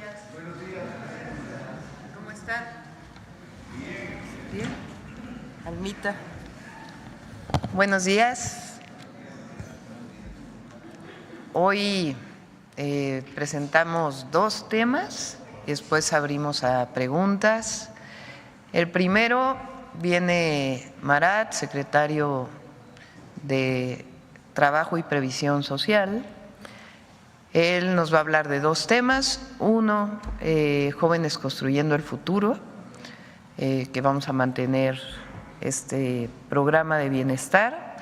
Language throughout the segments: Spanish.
días. Buenos días. ¿Cómo están? Bien. Almita. Buenos días. Hoy presentamos dos temas, después abrimos a preguntas. El primero viene Marat, secretario de Trabajo y Previsión Social. Él nos va a hablar de dos temas. Uno, Jóvenes Construyendo el Futuro, que vamos a mantener este programa de bienestar,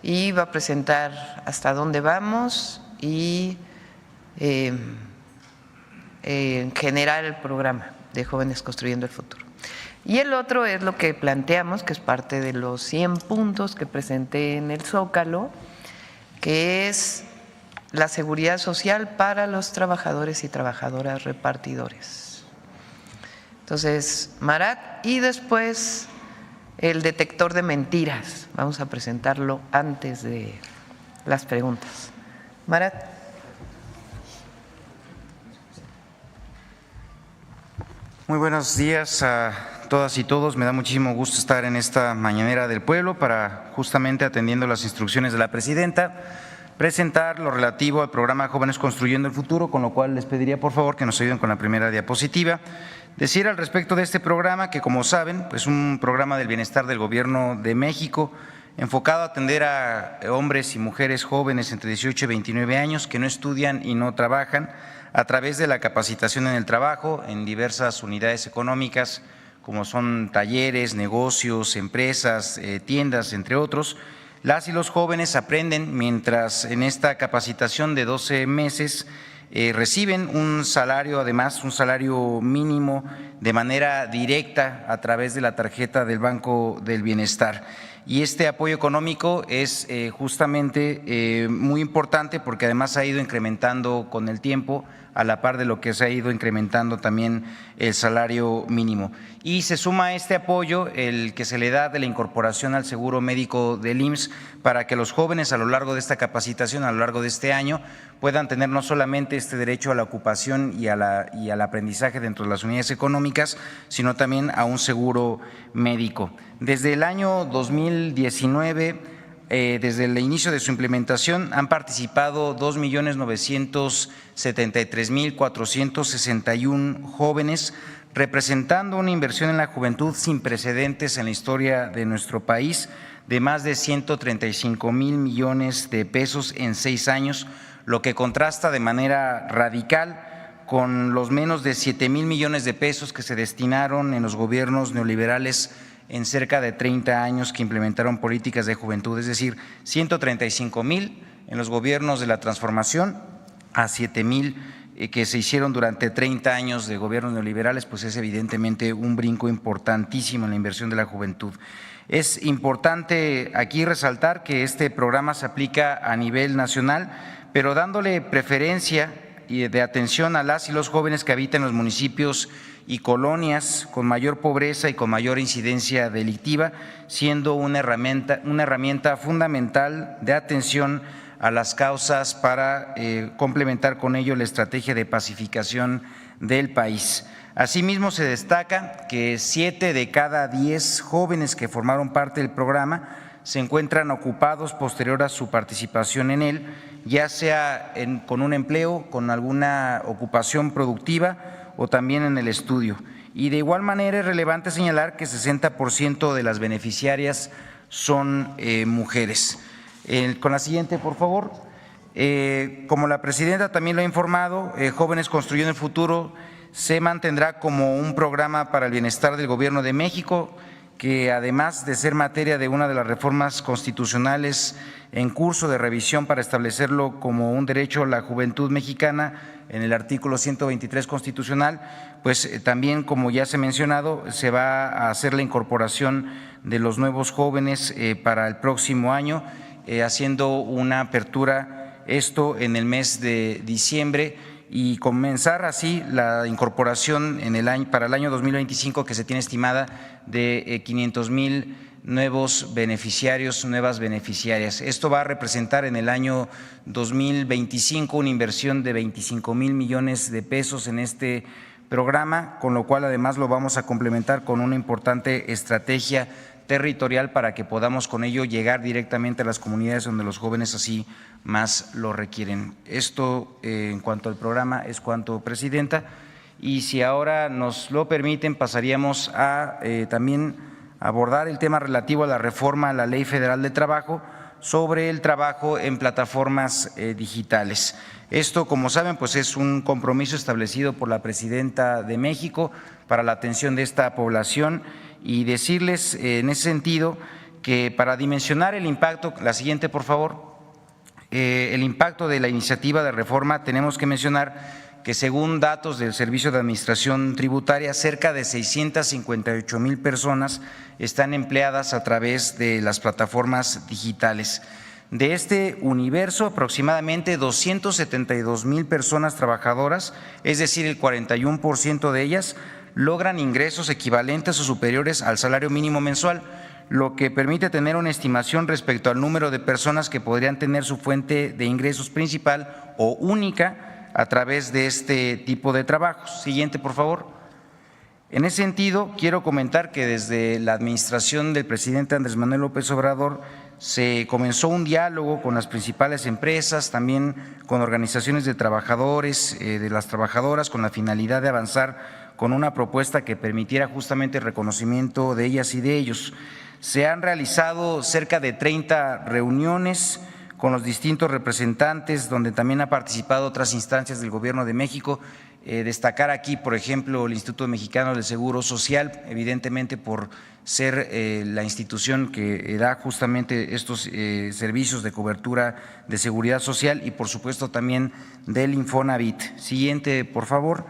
y va a presentar hasta dónde vamos y en general el programa de Jóvenes Construyendo el Futuro. Y el otro es lo que planteamos, que es parte de los 100 puntos que presenté en el Zócalo, que es la seguridad social para los trabajadores y trabajadoras repartidores. Entonces, Marat, y después el detector de mentiras. Vamos a presentarlo antes de las preguntas. Marat. Muy buenos días a todas y todos. Me da muchísimo gusto estar en esta mañanera del pueblo para, justamente atendiendo las instrucciones de la presidenta, presentar lo relativo al programa Jóvenes Construyendo el Futuro, con lo cual les pediría por favor que nos ayuden con la primera diapositiva. Decir al respecto de este programa que, como saben, es un programa del bienestar del Gobierno de México enfocado a atender a hombres y mujeres jóvenes entre 18 y 29 años que no estudian y no trabajan, a través de la capacitación en el trabajo en diversas unidades económicas, como son talleres, negocios, empresas, tiendas, entre otros. Las y los jóvenes aprenden mientras en esta capacitación de 12 meses reciben un salario, además un salario mínimo de manera directa a través de la tarjeta del Banco del Bienestar. Y este apoyo económico es justamente muy importante porque además ha ido incrementando con el tiempo, a la par de lo que se ha ido incrementando también el salario mínimo. Y se suma a este apoyo el que se le da de la incorporación al seguro médico del IMSS para que los jóvenes a lo largo de esta capacitación, a lo largo de este año, puedan tener no solamente este derecho a la ocupación y al aprendizaje dentro de las unidades económicas, sino también a un seguro médico. Desde el año 2019, desde el inicio de su implementación, han participado 2.973.461 jóvenes, representando una inversión en la juventud sin precedentes en la historia de nuestro país, de más de 135,000 millones de pesos en 6 años, lo que contrasta de manera radical con los menos de 7,000 millones de pesos que se destinaron en los gobiernos neoliberales en cerca de 30 años que implementaron políticas de juventud, es decir, 135,000 en los gobiernos de la transformación a 7,000 que se hicieron durante 30 años de gobiernos neoliberales, pues es evidentemente un brinco importantísimo en la inversión de la juventud. Es importante aquí resaltar que este programa se aplica a nivel nacional, pero dándole preferencia y de atención a las y los jóvenes que habitan en los municipios y colonias con mayor pobreza y con mayor incidencia delictiva, siendo una herramienta fundamental de atención a las causas para complementar con ello la estrategia de pacificación del país. Asimismo, se destaca que 7 de cada 10 jóvenes que formaron parte del programa se encuentran ocupados posterior a su participación en él, ya sea con un empleo, con alguna ocupación productiva o también en el estudio. Y de igual manera es relevante señalar que 60% de las beneficiarias son mujeres. Con la siguiente, por favor. Como la presidenta también lo ha informado, Jóvenes Construyendo el Futuro se mantendrá como un programa para el bienestar del Gobierno de México, que además de ser materia de una de las reformas constitucionales en curso de revisión para establecerlo como un derecho a la juventud mexicana en el artículo 123 constitucional, pues también, como ya se ha mencionado, se va a hacer la incorporación de los nuevos jóvenes para el próximo año, haciendo una apertura, esto en el mes de diciembre, y comenzar así la incorporación para el año 2025, que se tiene estimada de 500,000 nuevos beneficiarios, nuevas beneficiarias. Esto va a representar en el año 2025 una inversión de 25,000 millones de pesos en este programa, con lo cual además lo vamos a complementar con una importante estrategia territorial para que podamos con ello llegar directamente a las comunidades donde los jóvenes así más lo requieren. Esto en cuanto al programa es cuanto, Presidenta, y si ahora nos lo permiten pasaríamos a también abordar el tema relativo a la reforma a la Ley Federal de Trabajo sobre el trabajo en plataformas digitales. Esto, como saben, pues es un compromiso establecido por la Presidenta de México para la atención de esta población y decirles en ese sentido que para dimensionar el impacto, la siguiente por favor, el impacto de la iniciativa de reforma tenemos que mencionar que según datos del Servicio de Administración Tributaria, cerca de 658,000 personas están empleadas a través de las plataformas digitales. De este universo, aproximadamente 272,000 personas trabajadoras, es decir, el 41% de ellas, logran ingresos equivalentes o superiores al salario mínimo mensual, lo que permite tener una estimación respecto al número de personas que podrían tener su fuente de ingresos principal o única a través de este tipo de trabajos. Siguiente, por favor. En ese sentido, quiero comentar que desde la administración del presidente Andrés Manuel López Obrador se comenzó un diálogo con las principales empresas, también con organizaciones de trabajadores, de las trabajadoras, con la finalidad de avanzar con una propuesta que permitiera justamente el reconocimiento de ellas y de ellos. Se han realizado cerca de 30 reuniones con los distintos representantes, donde también ha participado otras instancias del Gobierno de México. Destacar aquí, por ejemplo, el Instituto Mexicano del Seguro Social, evidentemente por ser la institución que da justamente estos servicios de cobertura de seguridad social y por supuesto también del Infonavit. Siguiente, por favor.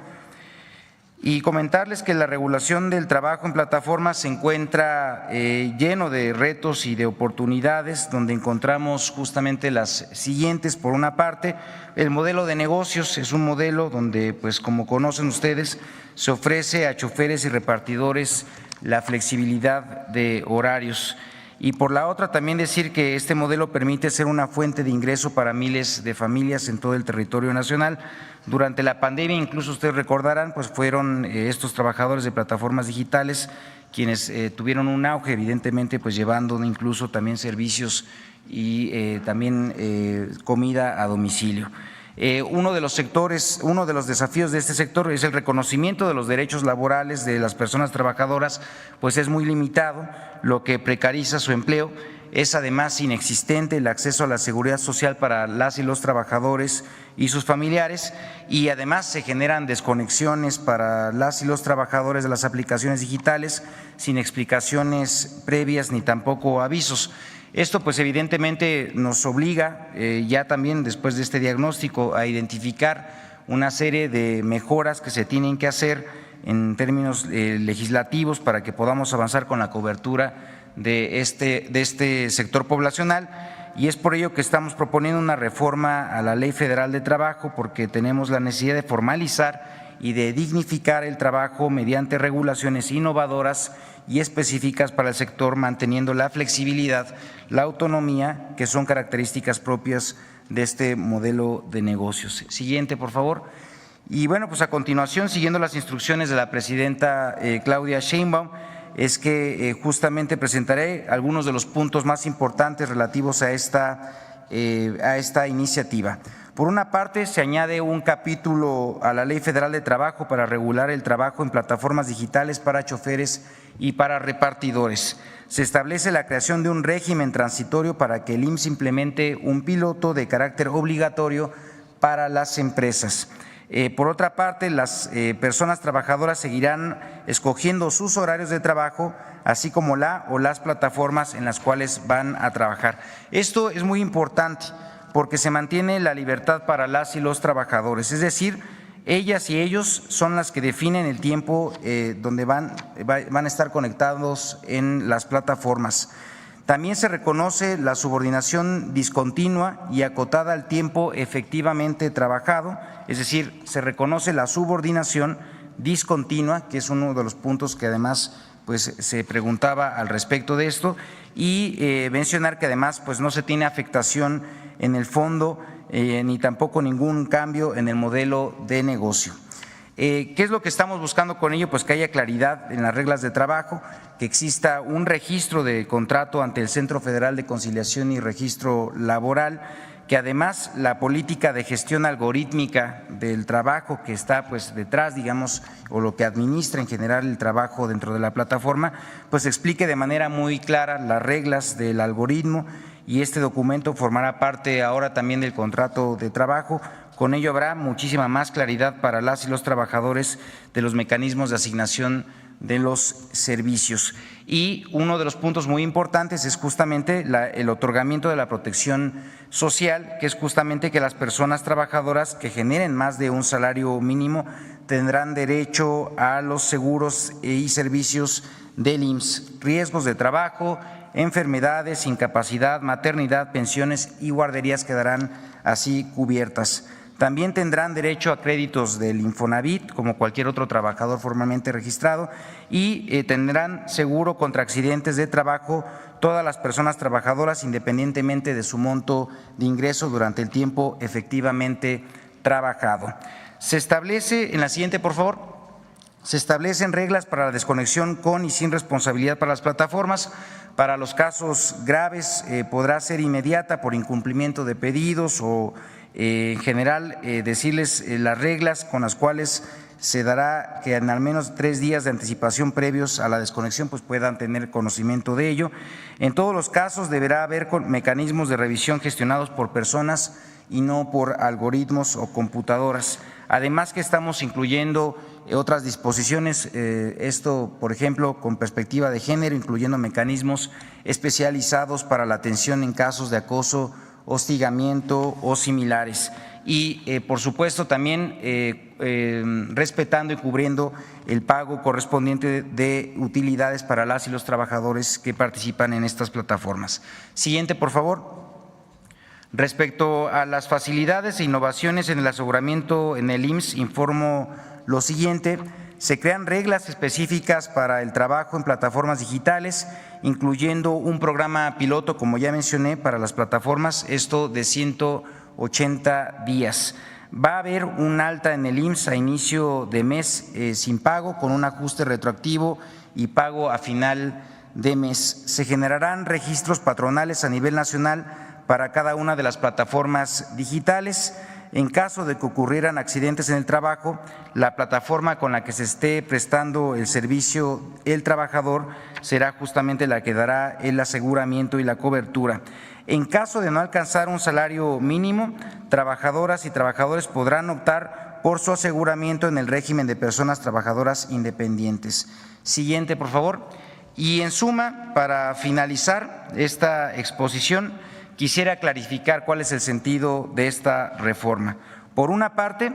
Y comentarles que la regulación del trabajo en plataformas se encuentra lleno de retos y de oportunidades, donde encontramos justamente las siguientes. Por una parte, el modelo de negocios es un modelo donde, pues como conocen ustedes, se ofrece a choferes y repartidores la flexibilidad de horarios. Y por la otra también decir que este modelo permite ser una fuente de ingreso para miles de familias en todo el territorio nacional. Durante la pandemia, incluso ustedes recordarán, pues fueron estos trabajadores de plataformas digitales quienes tuvieron un auge, evidentemente, pues llevando incluso también servicios y también comida a domicilio. Uno de los desafíos de este sector es el reconocimiento de los derechos laborales de las personas trabajadoras, pues es muy limitado, lo que precariza su empleo. Es además inexistente el acceso a la seguridad social para las y los trabajadores y sus familiares, y además se generan desconexiones para las y los trabajadores de las aplicaciones digitales sin explicaciones previas ni tampoco avisos. Esto pues evidentemente nos obliga ya también después de este diagnóstico a identificar una serie de mejoras que se tienen que hacer en términos legislativos para que podamos avanzar con la cobertura de este sector poblacional, y es por ello que estamos proponiendo una reforma a la Ley Federal de Trabajo, porque tenemos la necesidad de formalizar y de dignificar el trabajo mediante regulaciones innovadoras y específicas para el sector, manteniendo la flexibilidad, la autonomía, que son características propias de este modelo de negocios. Siguiente, por favor. Y bueno, pues a continuación, siguiendo las instrucciones de la presidenta Claudia Sheinbaum, es que justamente presentaré algunos de los puntos más importantes relativos a esta iniciativa. Por una parte, se añade un capítulo a la Ley Federal de Trabajo para regular el trabajo en plataformas digitales para choferes y para repartidores. Se establece la creación de un régimen transitorio para que el IMSS implemente un piloto de carácter obligatorio para las empresas. Por otra parte, las personas trabajadoras seguirán escogiendo sus horarios de trabajo, así como la o las plataformas en las cuales van a trabajar. Esto es muy importante porque se mantiene la libertad para las y los trabajadores, es decir, ellas y ellos son las que definen el tiempo donde van a estar conectados en las plataformas. También se reconoce la subordinación discontinua y acotada al tiempo efectivamente trabajado, es decir, se reconoce la subordinación discontinua, que es uno de los puntos que además pues se preguntaba al respecto de esto, y mencionar que además pues no se tiene afectación en el fondo ni tampoco ningún cambio en el modelo de negocio. ¿Qué es lo que estamos buscando con ello? Pues que haya claridad en las reglas de trabajo, que exista un registro de contrato ante el Centro Federal de Conciliación y Registro Laboral, que además la política de gestión algorítmica del trabajo que está pues detrás, digamos, o lo que administra en general el trabajo dentro de la plataforma, pues explique de manera muy clara las reglas del algoritmo, y este documento formará parte ahora también del contrato de trabajo. Con ello habrá muchísima más claridad para las y los trabajadores de los mecanismos de asignación de los servicios. Y uno de los puntos muy importantes es justamente el otorgamiento de la protección social, que es justamente que las personas trabajadoras que generen más de un salario mínimo tendrán derecho a los seguros y servicios del IMSS, riesgos de trabajo, enfermedades, incapacidad, maternidad, pensiones y guarderías quedarán así cubiertas. También tendrán derecho a créditos del Infonavit, como cualquier otro trabajador formalmente registrado, y tendrán seguro contra accidentes de trabajo todas las personas trabajadoras, independientemente de su monto de ingreso durante el tiempo efectivamente trabajado. Se establece, en la siguiente, por favor, se establecen reglas para la desconexión con y sin responsabilidad para las plataformas. Para los casos graves podrá ser inmediata por incumplimiento de pedidos o en general decirles las reglas con las cuales se dará que en al menos 3 días de anticipación previos a la desconexión pues puedan tener conocimiento de ello. En todos los casos deberá haber mecanismos de revisión gestionados por personas y no por algoritmos o computadoras. Además que estamos incluyendo otras disposiciones, esto por ejemplo con perspectiva de género, incluyendo mecanismos especializados para la atención en casos de acoso, hostigamiento o similares. Y por supuesto también respetando y cubriendo el pago correspondiente de utilidades para las y los trabajadores que participan en estas plataformas. Siguiente, por favor. Respecto a las facilidades e innovaciones en el aseguramiento en el IMSS, informo lo siguiente: se crean reglas específicas para el trabajo en plataformas digitales, incluyendo un programa piloto, como ya mencioné, para las plataformas, esto de 180 días. Va a haber un alta en el IMSS a inicio de mes sin pago, con un ajuste retroactivo y pago a final de mes. Se generarán registros patronales a nivel nacional para cada una de las plataformas digitales. En caso de que ocurrieran accidentes en el trabajo, la plataforma con la que se esté prestando el servicio el trabajador será justamente la que dará el aseguramiento y la cobertura. En caso de no alcanzar un salario mínimo, trabajadoras y trabajadores podrán optar por su aseguramiento en el régimen de personas trabajadoras independientes. Siguiente, por favor. Y en suma, para finalizar esta exposición, quisiera clarificar cuál es el sentido de esta reforma. Por una parte,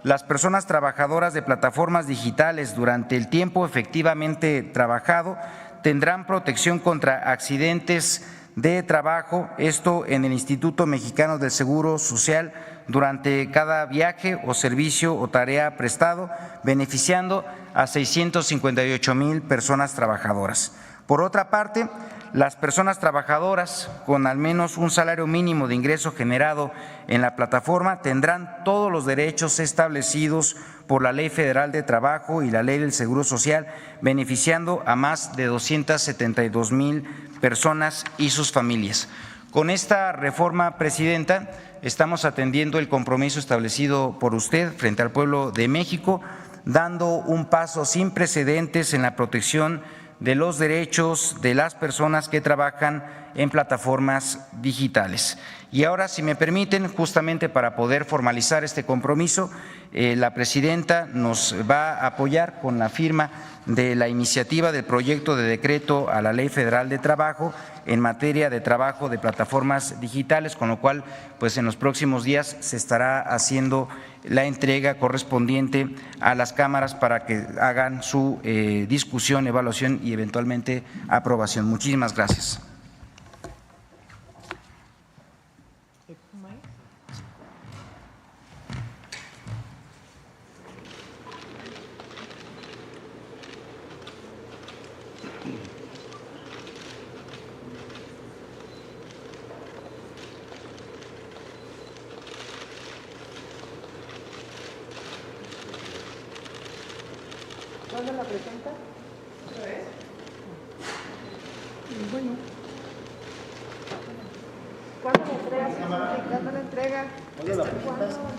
las personas trabajadoras de plataformas digitales durante el tiempo efectivamente trabajado tendrán protección contra accidentes de trabajo, esto en el Instituto Mexicano del Seguro Social durante cada viaje o servicio o tarea prestado, beneficiando a 658,000 personas trabajadoras. Por otra parte, las personas trabajadoras con al menos un salario mínimo de ingreso generado en la plataforma tendrán todos los derechos establecidos por la Ley Federal de Trabajo y la Ley del Seguro Social, beneficiando a más de 272,000 personas y sus familias. Con esta reforma, Presidenta, estamos atendiendo el compromiso establecido por usted frente al pueblo de México, dando un paso sin precedentes en la protección de los derechos de las personas que trabajan en plataformas digitales. Y ahora, si me permiten, justamente para poder formalizar este compromiso, la Presidenta nos va a apoyar con la firma de la iniciativa del proyecto de decreto a la Ley Federal de Trabajo en materia de trabajo de plataformas digitales, con lo cual pues en los próximos días se estará haciendo la entrega correspondiente a las cámaras para que hagan su discusión, evaluación y eventualmente aprobación. Muchísimas gracias. la presenta? Bueno. ¿Cuándo la entrega? ¿Cuándo la entrega?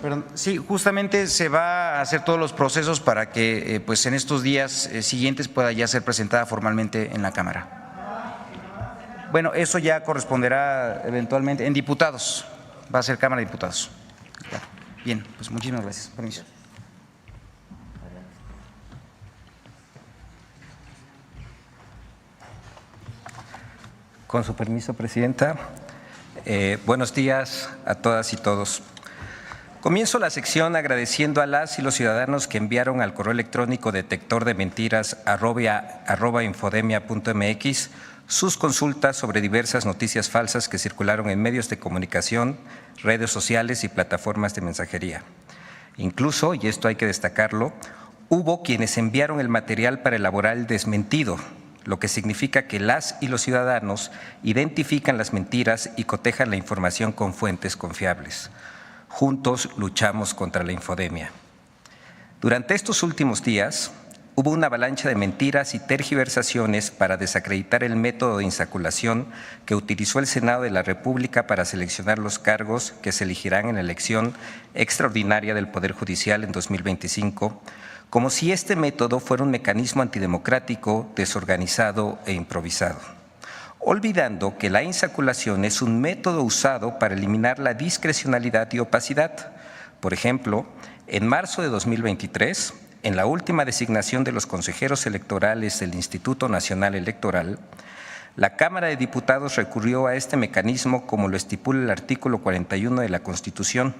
Perdón, sí, justamente se va a hacer todos los procesos para que pues en estos días siguientes pueda ya ser presentada formalmente en la Cámara. Bueno, eso ya corresponderá eventualmente en diputados, va a ser Cámara de Diputados. Bien, pues muchísimas gracias. Permiso. Con su permiso, Presidenta. Buenos días a todas y todos. Comienzo la sección agradeciendo a las y los ciudadanos que enviaron al correo electrónico detectordementiras@infodemia.mx sus consultas sobre diversas noticias falsas que circularon en medios de comunicación, redes sociales y plataformas de mensajería. Incluso, y esto hay que destacarlo, hubo quienes enviaron el material para elaborar el desmentido, lo que significa que las y los ciudadanos identifican las mentiras y cotejan la información con fuentes confiables. Juntos luchamos contra la infodemia. Durante estos últimos días hubo una avalancha de mentiras y tergiversaciones para desacreditar el método de insaculación que utilizó el Senado de la República para seleccionar los cargos que se elegirán en la elección extraordinaria del Poder Judicial en 2025, como si este método fuera un mecanismo antidemocrático, desorganizado e improvisado, olvidando que la insaculación es un método usado para eliminar la discrecionalidad y opacidad. Por ejemplo, en marzo de 2023, en la última designación de los consejeros electorales del Instituto Nacional Electoral, la Cámara de Diputados recurrió a este mecanismo como lo estipula el artículo 41 de la Constitución.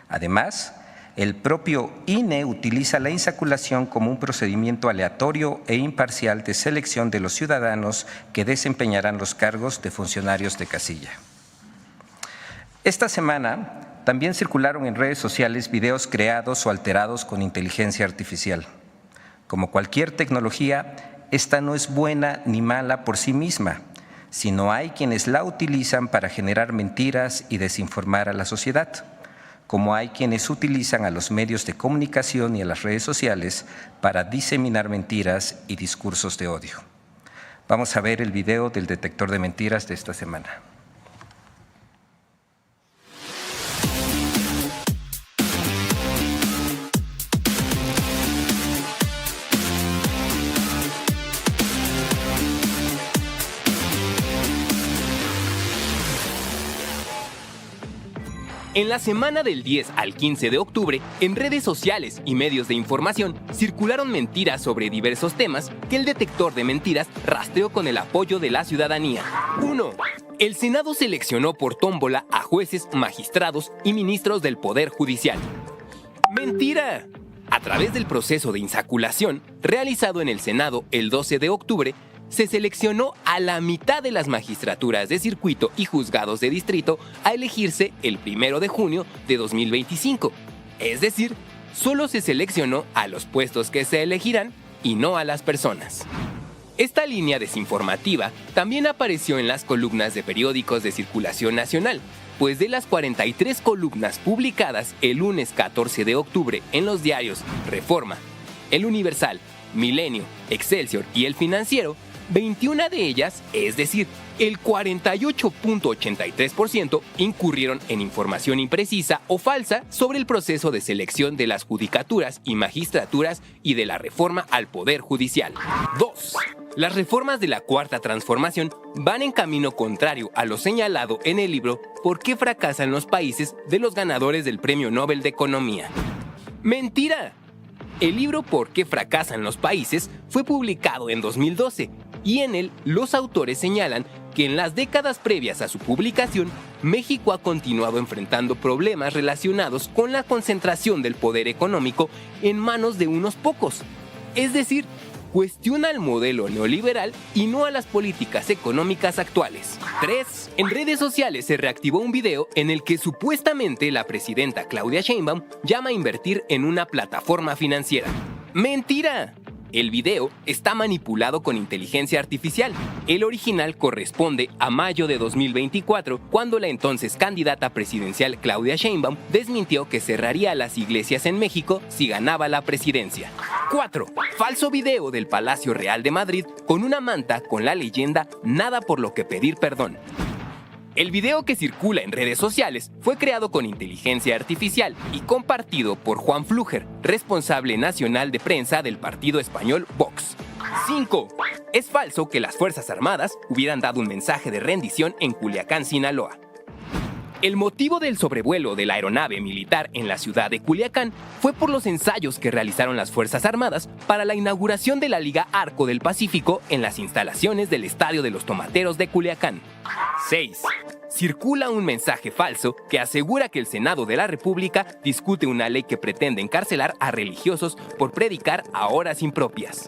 Además, el propio INE utiliza la insaculación como un procedimiento aleatorio e imparcial de selección de los ciudadanos que desempeñarán los cargos de funcionarios de casilla. Esta semana también circularon en redes sociales videos creados o alterados con inteligencia artificial. Como cualquier tecnología, esta no es buena ni mala por sí misma, sino hay quienes la utilizan para generar mentiras y desinformar a la sociedad, como hay quienes utilizan a los medios de comunicación y a las redes sociales para diseminar mentiras y discursos de odio. Vamos a ver el video del detector de mentiras de esta semana. En la semana del 10 al 15 de octubre, en redes sociales y medios de información circularon mentiras sobre diversos temas que el detector de mentiras rastreó con el apoyo de la ciudadanía. 1. El Senado seleccionó por tómbola a jueces, magistrados y ministros del Poder Judicial. ¡Mentira! A través del proceso de insaculación realizado en el Senado el 12 de octubre, se seleccionó a la mitad de las magistraturas de circuito y juzgados de distrito a elegirse el 1 de junio de 2025. Es decir, solo se seleccionó a los puestos que se elegirán y no a las personas. Esta línea desinformativa también apareció en las columnas de periódicos de circulación nacional, pues de las 43 columnas publicadas el lunes 14 de octubre en los diarios Reforma, El Universal, Milenio, Excelsior y El Financiero, 21 de ellas, es decir, el 48.83%, incurrieron en información imprecisa o falsa sobre el proceso de selección de las judicaturas y magistraturas y de la reforma al Poder Judicial. 2. Las reformas de la Cuarta Transformación van en camino contrario a lo señalado en el libro ¿Por qué fracasan los países?, de los ganadores del Premio Nobel de Economía. ¡Mentira! El libro ¿Por qué fracasan los países? Fue publicado en 2012 y en él los autores señalan que en las décadas previas a su publicación, México ha continuado enfrentando problemas relacionados con la concentración del poder económico en manos de unos pocos. Es decir, cuestiona el modelo neoliberal y no a las políticas económicas actuales. 3. En redes sociales se reactivó un video en el que supuestamente la presidenta Claudia Sheinbaum llama a invertir en una plataforma financiera. ¡Mentira! El video está manipulado con inteligencia artificial. El original corresponde a mayo de 2024, cuando la entonces candidata presidencial Claudia Sheinbaum desmintió que cerraría las iglesias en México si ganaba la presidencia. 4. Falso video del Palacio Real de Madrid con una manta con la leyenda "Nada por lo que pedir perdón". El video que circula en redes sociales fue creado con inteligencia artificial y compartido por Juan Flúger, responsable nacional de prensa del partido español Vox. 5. Es falso que las Fuerzas Armadas hubieran dado un mensaje de rendición en Culiacán, Sinaloa. El motivo del sobrevuelo de la aeronave militar en la ciudad de Culiacán fue por los ensayos que realizaron las Fuerzas Armadas para la inauguración de la Liga Arco del Pacífico en las instalaciones del Estadio de los Tomateros de Culiacán. 6. Circula un mensaje falso que asegura que el Senado de la República discute una ley que pretende encarcelar a religiosos por predicar a horas impropias.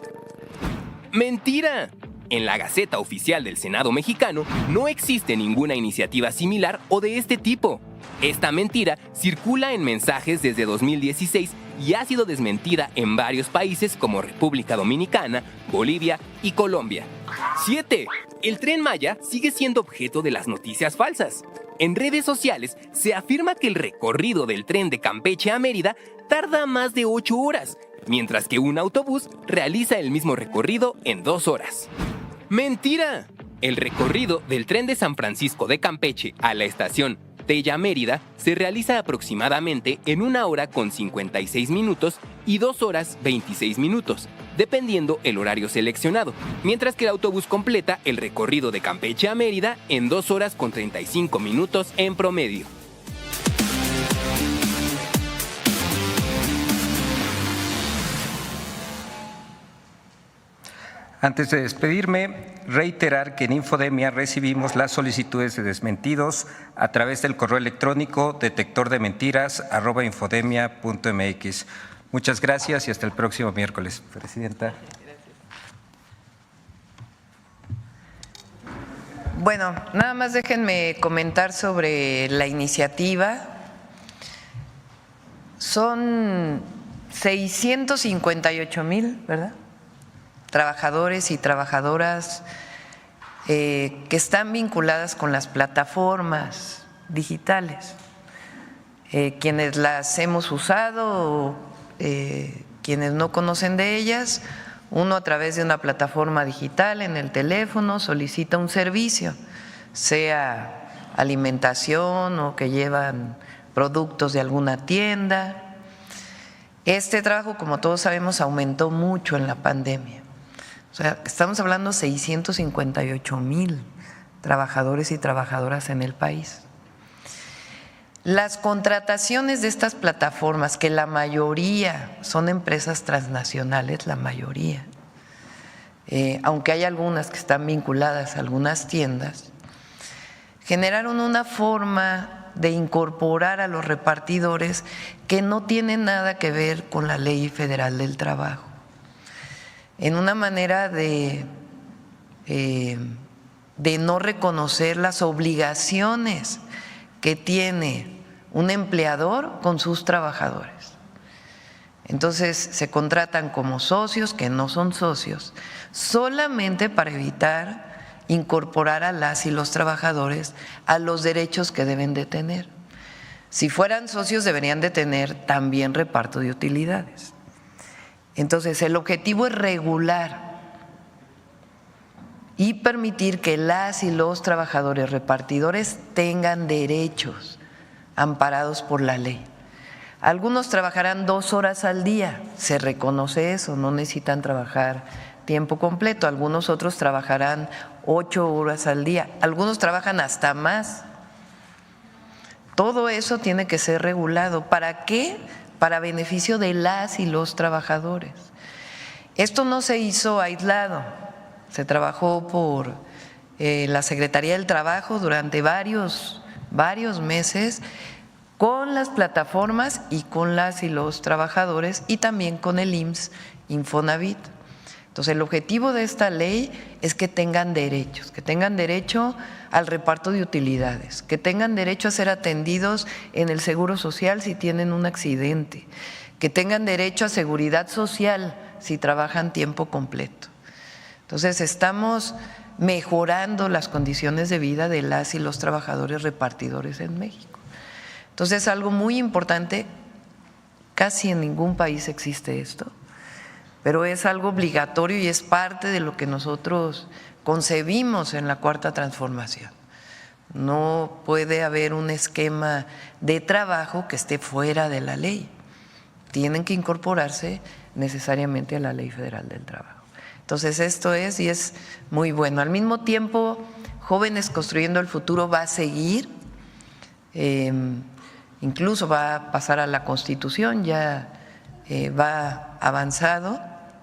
¡Mentira! En la Gaceta Oficial del Senado mexicano no existe ninguna iniciativa similar o de este tipo. Esta mentira circula en mensajes desde 2016 y ha sido desmentida en varios países como República Dominicana, Bolivia y Colombia. 7. El Tren Maya sigue siendo objeto de las noticias falsas. En redes sociales se afirma que el recorrido del tren de Campeche a Mérida tarda más de 8 horas, mientras que un autobús realiza el mismo recorrido en 2 horas. ¡Mentira! El recorrido del tren de San Francisco de Campeche a la estación Tella Mérida se realiza aproximadamente en 1 hora con 56 minutos y 2 horas 26 minutos, dependiendo el horario seleccionado, mientras que el autobús completa el recorrido de Campeche a Mérida en 2 horas con 35 minutos en promedio. Antes de despedirme, reiterar que en Infodemia recibimos las solicitudes de desmentidos a través del correo electrónico detectordementiras@infodemia.mx. Muchas gracias y hasta el próximo miércoles, Presidenta. Bueno, nada más déjenme comentar sobre la iniciativa. Son 658,000, ¿verdad?, trabajadores y trabajadoras que están vinculadas con las plataformas digitales, quienes las hemos usado, quienes no conocen de ellas. Uno, a través de una plataforma digital en el teléfono, solicita un servicio, sea alimentación o que llevan productos de alguna tienda. Este trabajo, como todos sabemos, aumentó mucho en la pandemia. O sea, estamos hablando de 658,000 trabajadores y trabajadoras en el país. Las contrataciones de estas plataformas, que la mayoría son empresas transnacionales, la mayoría, aunque hay algunas que están vinculadas a algunas tiendas, generaron una forma de incorporar a los repartidores que no tiene nada que ver con la Ley Federal del Trabajo, en una manera de no reconocer las obligaciones que tiene un empleador con sus trabajadores. Entonces se contratan como socios que no son socios, solamente para evitar incorporar a las y los trabajadores a los derechos que deben de tener. Si fueran socios, deberían de tener también reparto de utilidades. Entonces, el objetivo es regular y permitir que las y los trabajadores repartidores tengan derechos amparados por la ley. Algunos trabajarán 2 horas al día, se reconoce eso, no necesitan trabajar tiempo completo. Algunos otros trabajarán 8 horas al día, algunos trabajan hasta más. Todo eso tiene que ser regulado. ¿Para qué? Para beneficio de las y los trabajadores. Esto no se hizo aislado, se trabajó por la Secretaría del Trabajo durante varios meses con las plataformas y con las y los trabajadores, y también con el IMSS, Infonavit. Entonces, el objetivo de esta ley es que tengan derechos, que tengan derecho al reparto de utilidades, que tengan derecho a ser atendidos en el Seguro Social si tienen un accidente, que tengan derecho a seguridad social si trabajan tiempo completo. Entonces, estamos mejorando las condiciones de vida de las y los trabajadores repartidores en México. Entonces, algo muy importante, casi en ningún país existe esto, pero es algo obligatorio y es parte de lo que nosotros concebimos en la Cuarta Transformación. No puede haber un esquema de trabajo que esté fuera de la ley. Tienen que incorporarse necesariamente a la Ley Federal del Trabajo. Entonces, esto es y es muy bueno. Al mismo tiempo, Jóvenes Construyendo el Futuro va a seguir, incluso va a pasar a la Constitución, ya va avanzado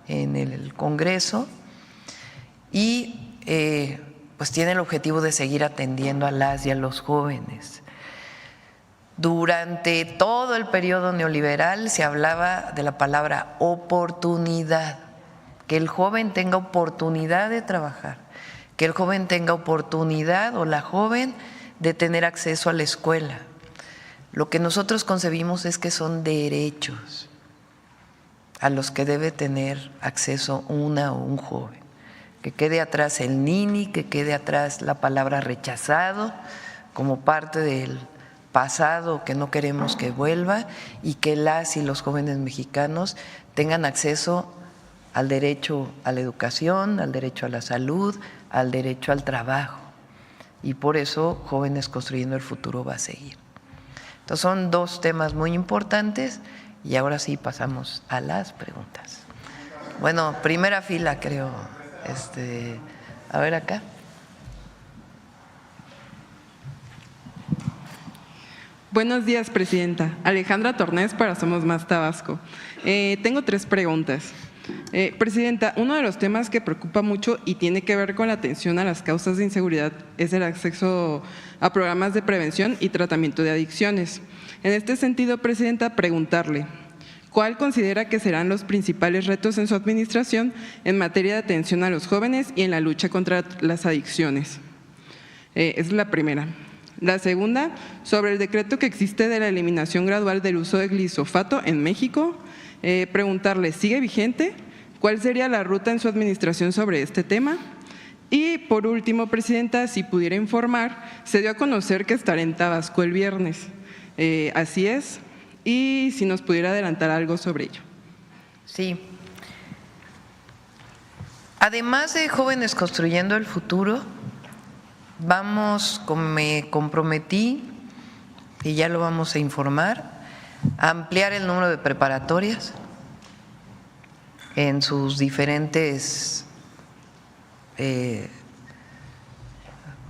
en el Congreso y pues tiene el objetivo de seguir atendiendo a las y a los jóvenes. Durante todo el periodo neoliberal se hablaba de la palabra oportunidad, que el joven tenga oportunidad de trabajar, que el joven tenga oportunidad o la joven de tener acceso a la escuela. Lo que nosotros concebimos es que son derechos a los que debe tener acceso una o un joven. Que quede atrás el nini, que quede atrás la palabra rechazado como parte del pasado que no queremos que vuelva y que las y los jóvenes mexicanos tengan acceso al derecho a la educación, al derecho a la salud, al derecho al trabajo. Y por eso Jóvenes Construyendo el Futuro va a seguir. Entonces, son dos temas muy importantes y ahora sí pasamos a las preguntas. Bueno, primera fila creo. A ver acá. Buenos días, Presidenta. Alejandra Tornés para Somos Más Tabasco. Tengo 3 preguntas. Presidenta, uno de los temas que preocupa mucho y tiene que ver con la atención a las causas de inseguridad es el acceso a programas de prevención y tratamiento de adicciones. En este sentido, Presidenta, preguntarle, ¿cuál considera que serán los principales retos en su administración en materia de atención a los jóvenes y en la lucha contra las adicciones? Esa es la primera. La segunda, sobre el decreto que existe de la eliminación gradual del uso de glifosato en México, preguntarle, ¿sigue vigente? ¿Cuál sería la ruta en su administración sobre este tema? Y por último, Presidenta, si pudiera informar, se dio a conocer que estará en Tabasco el viernes. ¿Así es? Y si nos pudiera adelantar algo sobre ello. Sí. Además de Jóvenes Construyendo el Futuro, vamos, como me comprometí, y ya lo vamos a informar, a ampliar el número de preparatorias en sus diferentes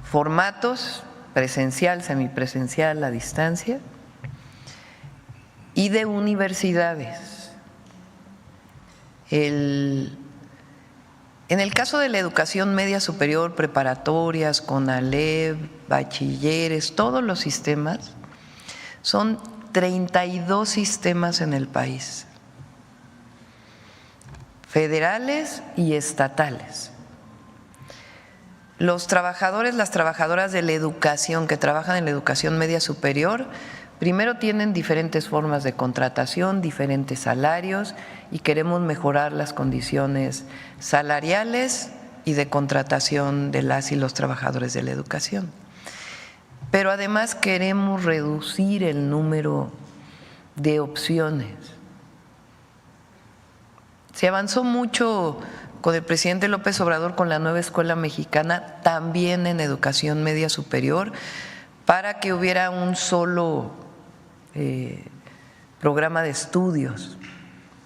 formatos, presencial, semipresencial, a distancia, y de universidades. En el caso de la educación media superior, preparatorias, CONALEP, bachilleres, todos los sistemas, son 32 sistemas en el país, federales y estatales. Los trabajadores, las trabajadoras de la educación que trabajan en la educación media superior, primero tienen diferentes formas de contratación, diferentes salarios y queremos mejorar las condiciones salariales y de contratación de las y los trabajadores de la educación. Pero además queremos reducir el número de opciones. Se avanzó mucho con el presidente López Obrador con la nueva escuela mexicana, también en educación media superior, para que hubiera un solo programa de estudios,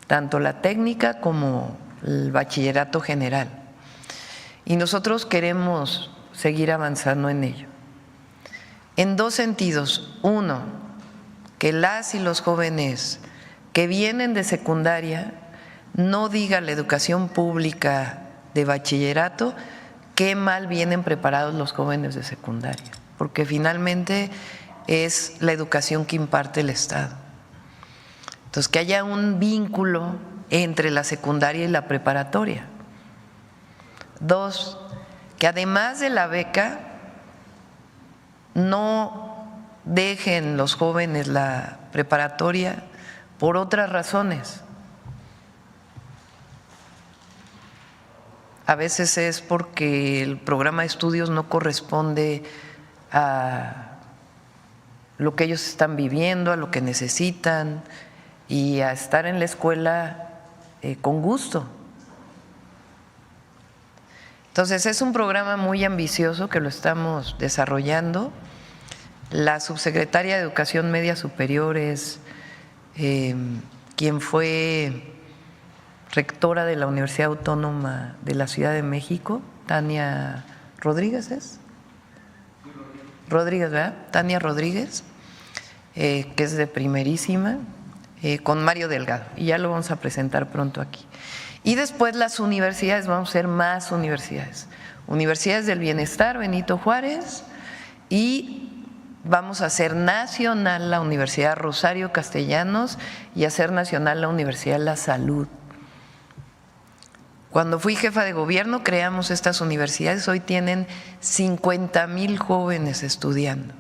tanto la técnica como el bachillerato general. Y nosotros queremos seguir avanzando en ello. En dos sentidos. Uno, que las y los jóvenes que vienen de secundaria no diga la educación pública de bachillerato qué mal vienen preparados los jóvenes de secundaria, porque finalmente es la educación que imparte el Estado. Entonces, que haya un vínculo entre la secundaria y la preparatoria. Dos, que además de la beca no dejen los jóvenes la preparatoria por otras razones. A veces es porque el programa de estudios no corresponde a lo que ellos están viviendo, a lo que necesitan y a estar en la escuela con gusto. Entonces es un programa muy ambicioso que lo estamos desarrollando. La subsecretaria de Educación Media Superior es quien fue rectora de la Universidad Autónoma de la Ciudad de México, Tania Rodríguez, ¿es? Rodríguez, ¿verdad? Tania Rodríguez, que es de primerísima, con Mario Delgado, y ya lo vamos a presentar pronto aquí. Y después las universidades, vamos a ser más universidades. Universidades del Bienestar, Benito Juárez, y vamos a hacer nacional la Universidad Rosario Castellanos y hacer nacional la Universidad de la Salud. Cuando fui jefa de gobierno creamos estas universidades, hoy tienen 50,000 jóvenes estudiando.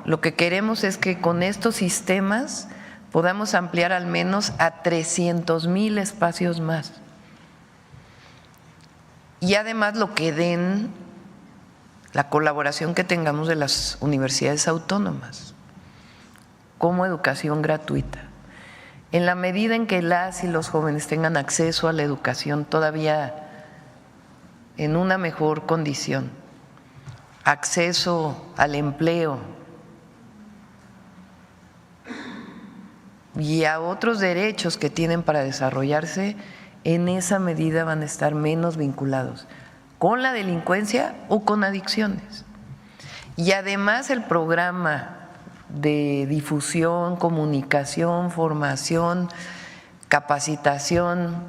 Lo que queremos es que con estos sistemas podamos ampliar al menos a 300,000 espacios más. Y además lo que den la colaboración que tengamos de las universidades autónomas como educación gratuita. En la medida en que las y los jóvenes tengan acceso a la educación todavía en una mejor condición, acceso al empleo y a otros derechos que tienen para desarrollarse, en esa medida van a estar menos vinculados con la delincuencia o con adicciones. Y además el programa de difusión, comunicación, formación, capacitación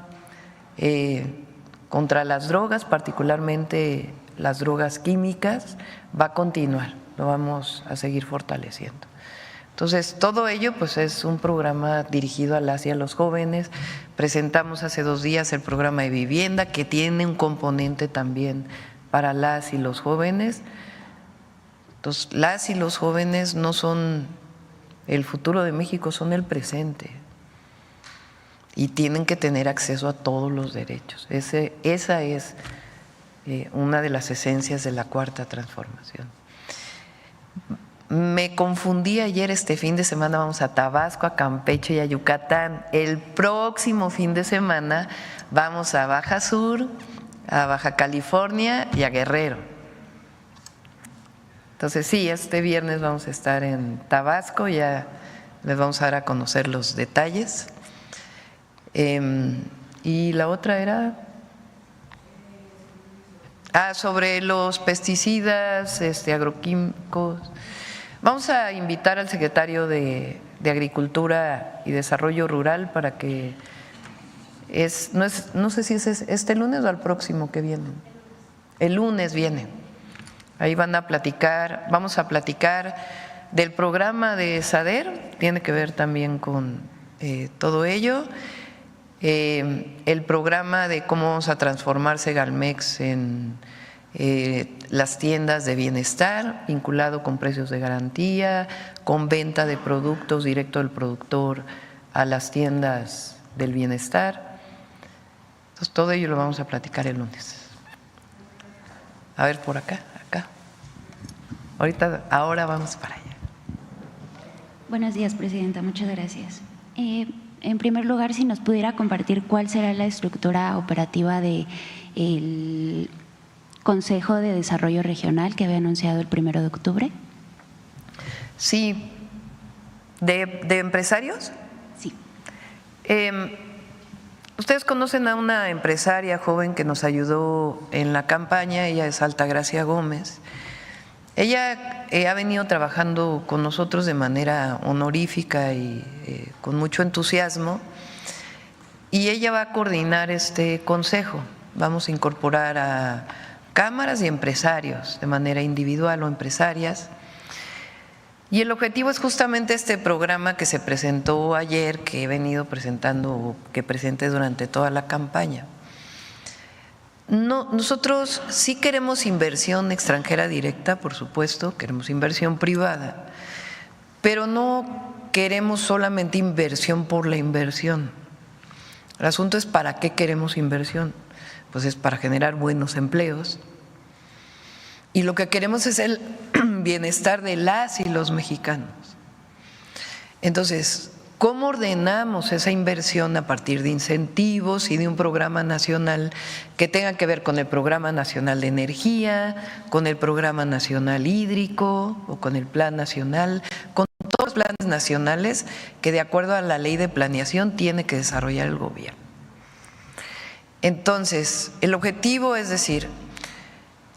contra las drogas, particularmente las drogas químicas, va a continuar, lo vamos a seguir fortaleciendo. Entonces, todo ello pues es un programa dirigido a las y a los jóvenes. Presentamos hace 2 días el programa de vivienda, que tiene un componente también para las y los jóvenes. Entonces, las y los jóvenes no son el futuro de México, son el presente. Y tienen que tener acceso a todos los derechos. Esa es una de las esencias de la Cuarta Transformación. Me confundí ayer, este fin de semana vamos a Tabasco, a Campeche y a Yucatán. El próximo fin de semana vamos a Baja Sur, a Baja California y a Guerrero. Entonces sí, este viernes vamos a estar en Tabasco, ya les vamos a dar a conocer los detalles. Y la otra era sobre los pesticidas, agroquímicos. Vamos a invitar al secretario de Agricultura y Desarrollo Rural para que no sé si es este lunes o al próximo que viene. El lunes viene. Ahí van a platicar, vamos a platicar del programa de SADER, tiene que ver también con todo ello. El programa de cómo vamos a transformar Segalmex en las tiendas de bienestar, vinculado con precios de garantía, con venta de productos directo del productor a las tiendas del bienestar. Entonces, todo ello lo vamos a platicar el lunes. A ver, por acá. Ahora vamos para allá. Buenos días, Presidenta. Muchas gracias. En primer lugar, si nos pudiera compartir cuál será la estructura operativa del Consejo de Desarrollo Regional que había anunciado el 1 de octubre. Sí. ¿De empresarios? Sí. Ustedes conocen a una empresaria joven que nos ayudó en la campaña, ella es Altagracia Gómez. Ella ha venido trabajando con nosotros de manera honorífica y con mucho entusiasmo, y ella va a coordinar este consejo. Vamos a incorporar a cámaras y empresarios de manera individual o empresarias. Y el objetivo es justamente este programa que se presentó ayer, que he venido presentando, que presenté durante toda la campaña. No, nosotros sí queremos inversión extranjera directa, por supuesto, queremos inversión privada, pero no queremos solamente inversión por la inversión. El asunto es para qué queremos inversión. pues es para generar buenos empleos. Y lo que queremos es el bienestar de las y los mexicanos. Entonces, ¿cómo ordenamos esa inversión a partir de incentivos y de un programa nacional que tenga que ver con el Programa Nacional de Energía, con el Programa Nacional Hídrico o con el Plan Nacional, con todos los planes nacionales que de acuerdo a la Ley de Planeación tiene que desarrollar el gobierno? Entonces, el objetivo es decir,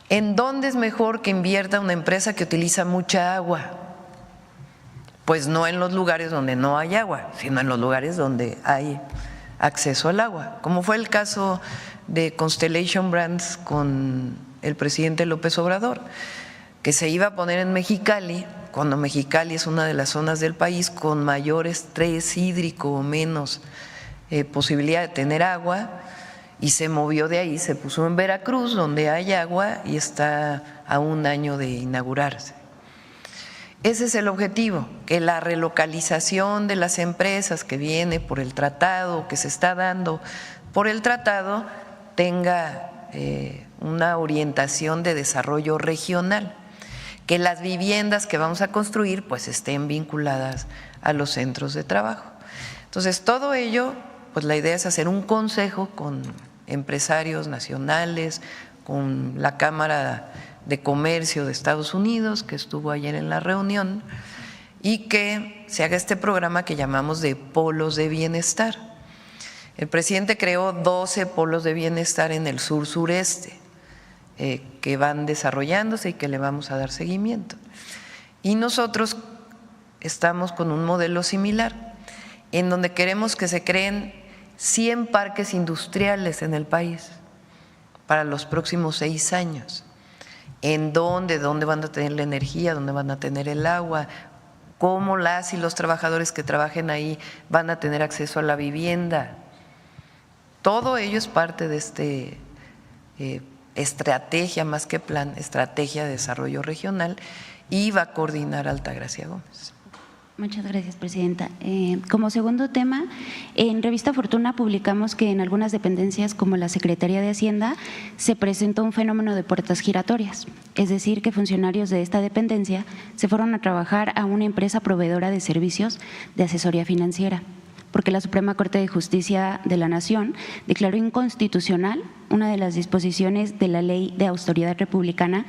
¿en dónde es mejor que invierta una empresa que utiliza mucha agua? Pues no en los lugares donde no hay agua, sino en los lugares donde hay acceso al agua, como fue el caso de Constellation Brands con el presidente López Obrador, que se iba a poner en Mexicali, cuando Mexicali es una de las zonas del país con mayor estrés hídrico o menos posibilidad de tener agua, y se movió de ahí, se puso en Veracruz, donde hay agua y está a un año de inaugurarse. Ese es el objetivo, que la relocalización de las empresas que viene por el tratado, que se está dando por el tratado, tenga una orientación de desarrollo regional, que las viviendas que vamos a construir pues estén vinculadas a los centros de trabajo. Entonces, todo ello, pues la idea es hacer un consejo con empresarios nacionales, con la Cámara de Comercio de Estados Unidos, que estuvo ayer en la reunión, y que se haga este programa que llamamos de polos de bienestar. El presidente creó 12 polos de bienestar en el sur-sureste, que van desarrollándose y que le vamos a dar seguimiento. Y nosotros estamos con un modelo similar, en donde queremos que se creen 100 parques industriales en el país para los próximos 6 años. ¿En dónde van a tener la energía, dónde van a tener el agua, cómo las y los trabajadores que trabajen ahí van a tener acceso a la vivienda? Todo ello es parte de esta estrategia, más que plan, estrategia de desarrollo regional, y va a coordinar Altagracia Gómez. Muchas gracias, presidenta. Como segundo tema, en Revista Fortuna publicamos que en algunas dependencias como la Secretaría de Hacienda se presentó un fenómeno de puertas giratorias, es decir, que funcionarios de esta dependencia se fueron a trabajar a una empresa proveedora de servicios de asesoría financiera, porque la Suprema Corte de Justicia de la Nación declaró inconstitucional una de las disposiciones de la Ley de Autoridad Republicana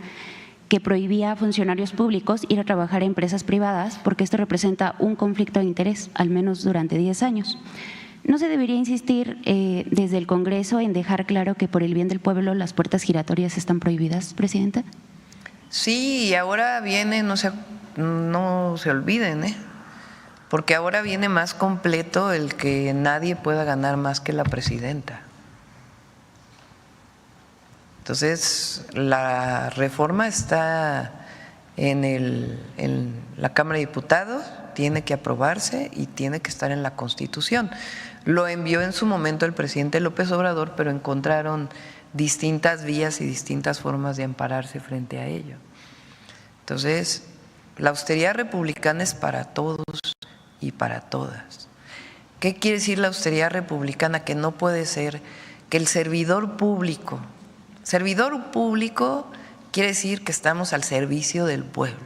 que prohibía a funcionarios públicos ir a trabajar a empresas privadas porque esto representa un conflicto de interés, al menos durante 10 años. ¿No se debería insistir desde el Congreso en dejar claro que por el bien del pueblo las puertas giratorias están prohibidas, presidenta? Sí, y ahora viene, no se olviden, porque ahora viene más completo el que nadie pueda ganar más que la presidenta. Entonces, la reforma está en la Cámara de Diputados, tiene que aprobarse y tiene que estar en la Constitución. Lo envió en su momento el presidente López Obrador, pero encontraron distintas vías y distintas formas de ampararse frente a ello. Entonces, la austeridad republicana es para todos y para todas. ¿Qué quiere decir la austeridad republicana? Que no puede ser que el servidor público quiere decir que estamos al servicio del pueblo.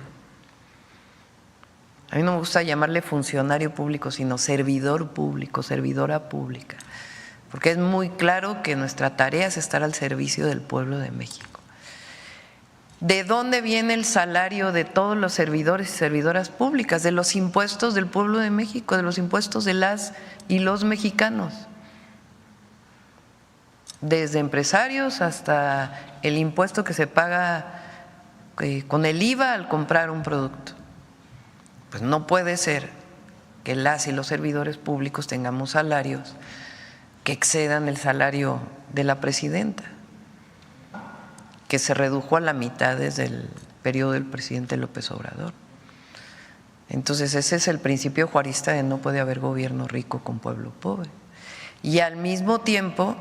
A mí no me gusta llamarle funcionario público, sino servidor público, servidora pública, porque es muy claro que nuestra tarea es estar al servicio del pueblo de México. ¿De dónde viene el salario de todos los servidores y servidoras públicas? De los impuestos del pueblo de México, de los impuestos de las y los mexicanos. Desde empresarios hasta el impuesto que se paga con el IVA al comprar un producto. Pues no puede ser que las y los servidores públicos tengamos salarios que excedan el salario de la presidenta, que se redujo a la mitad desde el periodo del presidente López Obrador. Entonces ese es el principio juarista de no puede haber gobierno rico con pueblo pobre. Y al mismo tiempo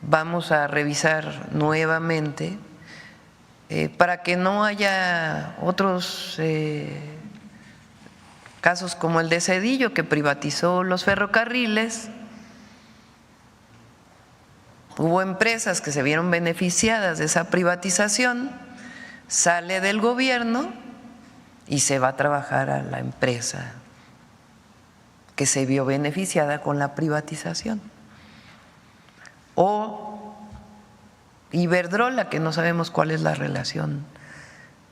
vamos a revisar nuevamente para que no haya otros casos como el de Zedillo, que privatizó los ferrocarriles Hubo empresas que se vieron beneficiadas de esa privatización, sale del gobierno y se va a trabajar a la empresa que se vio beneficiada con la privatización. O Iberdrola, que no sabemos cuál es la relación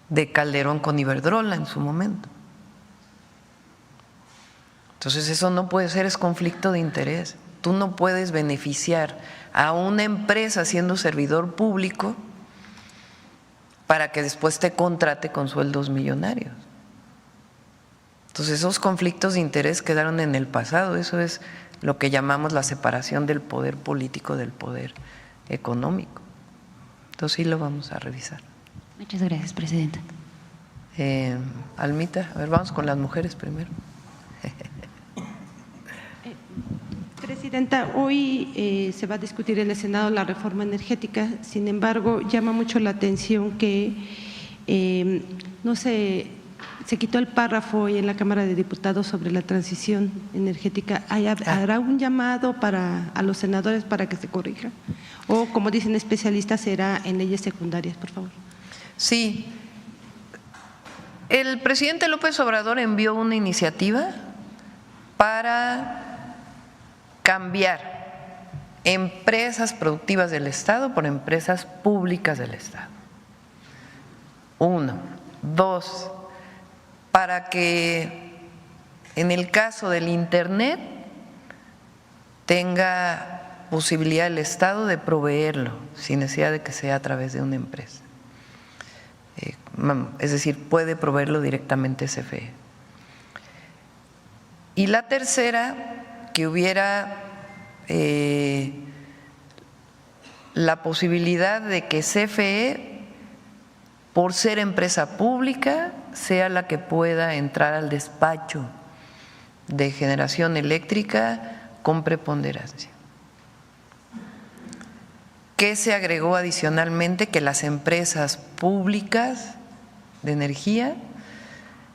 de Calderón con Iberdrola en su momento. Entonces eso no puede ser, es conflicto de interés. Tú no puedes beneficiar a una empresa siendo servidor público para que después te contrate con sueldos millonarios. Entonces esos conflictos de interés quedaron en el pasado. Eso es lo que llamamos la separación del poder político del poder económico. Entonces sí lo vamos a revisar. Muchas gracias, presidenta. Almita, a ver, vamos con las mujeres primero. Presidenta, hoy se va a discutir en el Senado la reforma energética. Sin embargo, llama mucho la atención que no se quitó el párrafo hoy en la Cámara de Diputados sobre la transición energética. ¿Habrá un llamado a los senadores para que se corrija? O, como dicen especialistas, será en leyes secundarias, por favor. Sí. El presidente López Obrador envió una iniciativa para cambiar empresas productivas del Estado por empresas públicas del Estado. 1. 2. Para que en el caso del Internet tenga posibilidad el Estado de proveerlo sin necesidad de que sea a través de una empresa. Es decir, puede proveerlo directamente CFE. Y la tercera, que hubiera la posibilidad de que CFE, por ser empresa pública, sea la que pueda entrar al despacho de generación eléctrica con preponderancia. ¿Qué se agregó adicionalmente? Que las empresas públicas de energía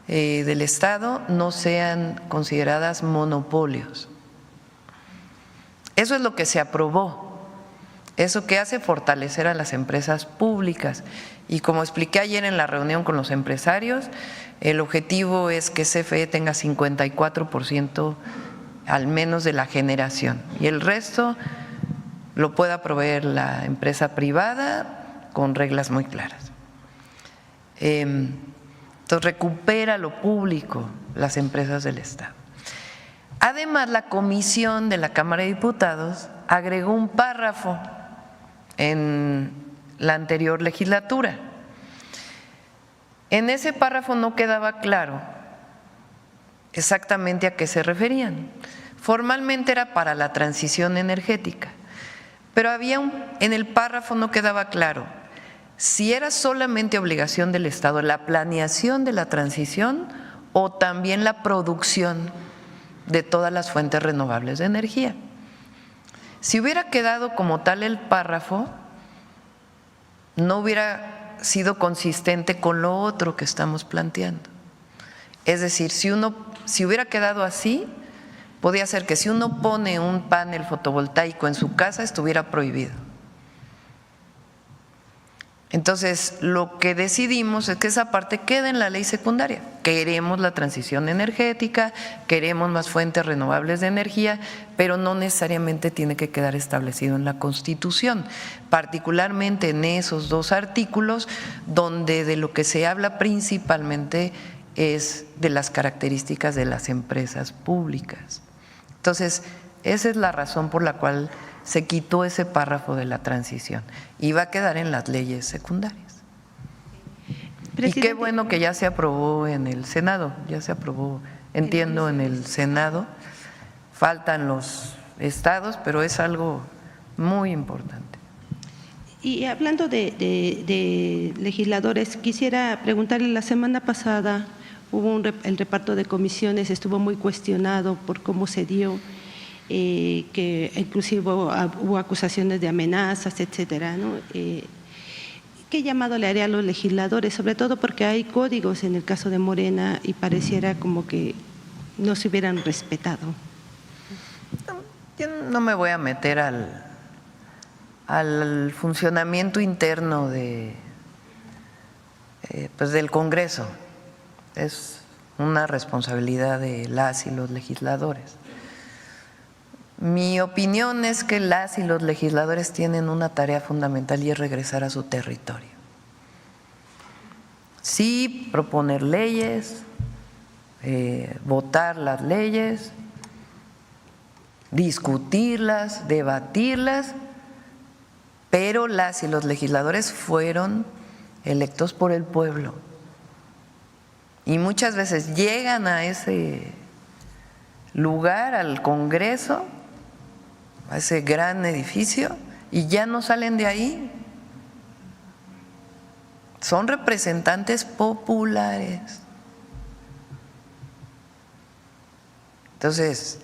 del Estado no sean consideradas monopolios. Eso es lo que se aprobó. Eso que hace fortalecer a las empresas públicas. Y como expliqué ayer en la reunión con los empresarios, el objetivo es que CFE tenga 54% al menos de la generación y el resto lo pueda proveer la empresa privada con reglas muy claras. Entonces recupera lo público las empresas del Estado. Además, la comisión de la Cámara de Diputados agregó un párrafo en la anterior legislatura. En ese párrafo no quedaba claro exactamente a qué se referían. Formalmente era para la transición energética, pero en el párrafo no quedaba claro si era solamente obligación del Estado la planeación de la transición o también la producción de todas las fuentes renovables de energía. Si hubiera quedado como tal el párrafo, no hubiera sido consistente con lo otro que estamos planteando. Es decir, si hubiera quedado así, podía ser que si uno pone un panel fotovoltaico en su casa estuviera prohibido. Entonces, lo que decidimos es que esa parte quede en la ley secundaria. Queremos la transición energética, queremos más fuentes renovables de energía, pero no necesariamente tiene que quedar establecido en la Constitución, particularmente en esos dos artículos donde de lo que se habla principalmente es de las características de las empresas públicas. Entonces, esa es la razón por la cual se quitó ese párrafo de la transición y va a quedar en las leyes secundarias. Presidente. Y qué bueno que ya se aprobó en el Senado, ya se aprobó, entiendo, en el Senado. Faltan los estados, pero es algo muy importante. Y hablando de legisladores, quisiera preguntarle, la semana pasada hubo el reparto de comisiones, estuvo muy cuestionado por cómo se dio, que inclusive hubo acusaciones de amenazas, etcétera, ¿no? ¿Qué llamado le haría a los legisladores? Sobre todo porque hay códigos en el caso de Morena y pareciera como que no se hubieran respetado. Yo no me voy a meter al funcionamiento interno pues del Congreso. Es una responsabilidad de las y los legisladores. Mi opinión es que las y los legisladores tienen una tarea fundamental y es regresar a su territorio. Sí, proponer leyes, votar las leyes, discutirlas, debatirlas, pero las y los legisladores fueron electos por el pueblo y muchas veces llegan a ese lugar, al Congreso, a ese gran edificio, y ya no salen de ahí. Son representantes populares. Entonces,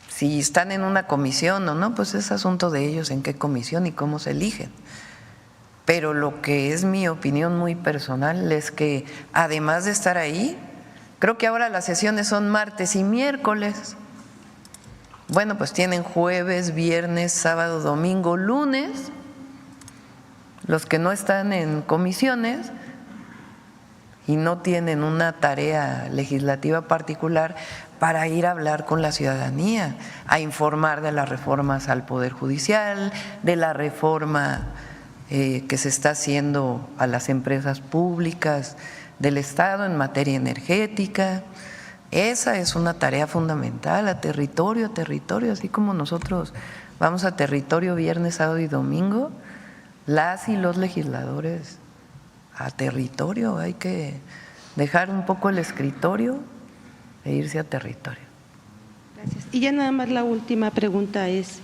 si están en una comisión o no, pues es asunto de ellos en qué comisión y cómo se eligen. Pero lo que es mi opinión muy personal es que además de estar ahí, creo que ahora las sesiones son martes y miércoles. Bueno, pues tienen jueves, viernes, sábado, domingo, lunes. Los que no están en comisiones y no tienen una tarea legislativa particular para ir a hablar con la ciudadanía, a informar de las reformas al Poder Judicial, de la reforma que se está haciendo a las empresas públicas del Estado en materia energética. Esa es una tarea fundamental, a territorio, así como nosotros vamos a territorio viernes, sábado y domingo, las y los legisladores a territorio. Hay que dejar un poco el escritorio e irse a territorio. Gracias. Y ya nada más la última pregunta es,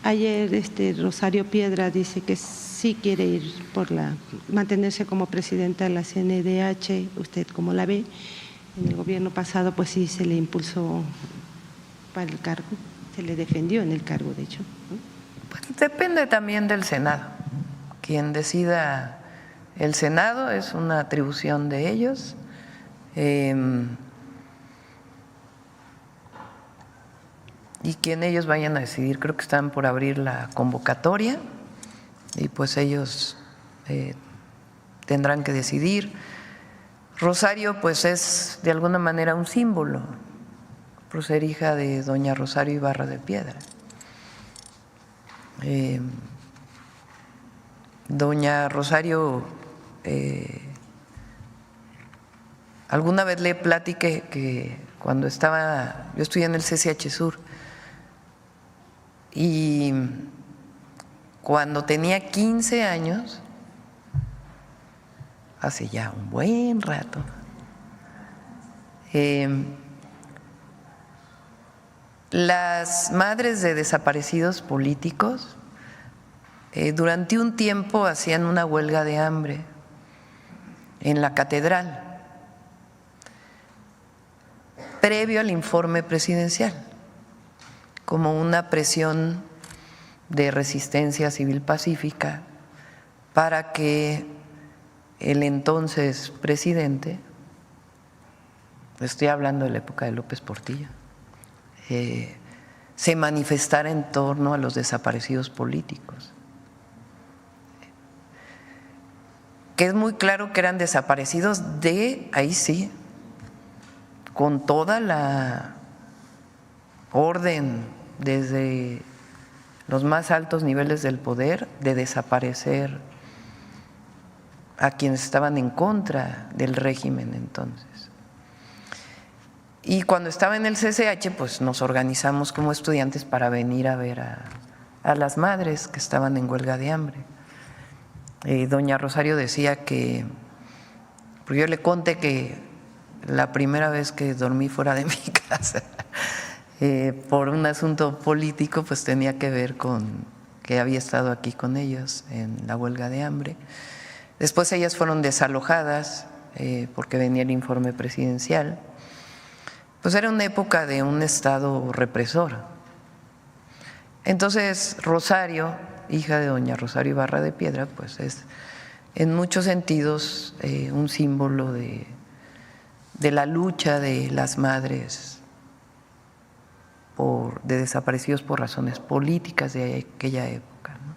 ayer Rosario Piedra dice que sí quiere ir mantenerse como presidenta de la CNDH. ¿Usted cómo la ve? En el gobierno pasado pues sí se le impulsó para el cargo, se le defendió en el cargo, de hecho, ¿no? Pues depende también del Senado. Quien decida el Senado es una atribución de ellos. Y quien ellos vayan a decidir, creo que están por abrir la convocatoria y pues ellos tendrán que decidir. Rosario pues es de alguna manera un símbolo por ser hija de doña Rosario Ibarra de Piedra. Doña Rosario, alguna vez le platiqué que cuando yo estudié en el CCH Sur y cuando tenía 15 años, hace ya un buen rato, las madres de desaparecidos políticos durante un tiempo hacían una huelga de hambre en la catedral, previo al informe presidencial, como una presión de resistencia civil pacífica para que el entonces presidente, estoy hablando de la época de López Portillo, se manifestara en torno a los desaparecidos políticos. Que es muy claro que eran desaparecidos ahí sí, con toda la orden desde los más altos niveles del poder de desaparecer a quienes estaban en contra del régimen entonces. Y cuando estaba en el CCH, pues nos organizamos como estudiantes para venir a ver a las madres que estaban en huelga de hambre. Doña Rosario decía que, porque yo le conté que la primera vez que dormí fuera de mi casa por un asunto político, pues tenía que ver con que había estado aquí con ellos en la huelga de hambre. Después ellas fueron desalojadas porque venía el informe presidencial. Pues era una época de un Estado represor. Entonces Rosario, hija de doña Rosario Ibarra de Piedra, pues es en muchos sentidos un símbolo de la lucha de las madres de desaparecidos por razones políticas de aquella época, ¿no?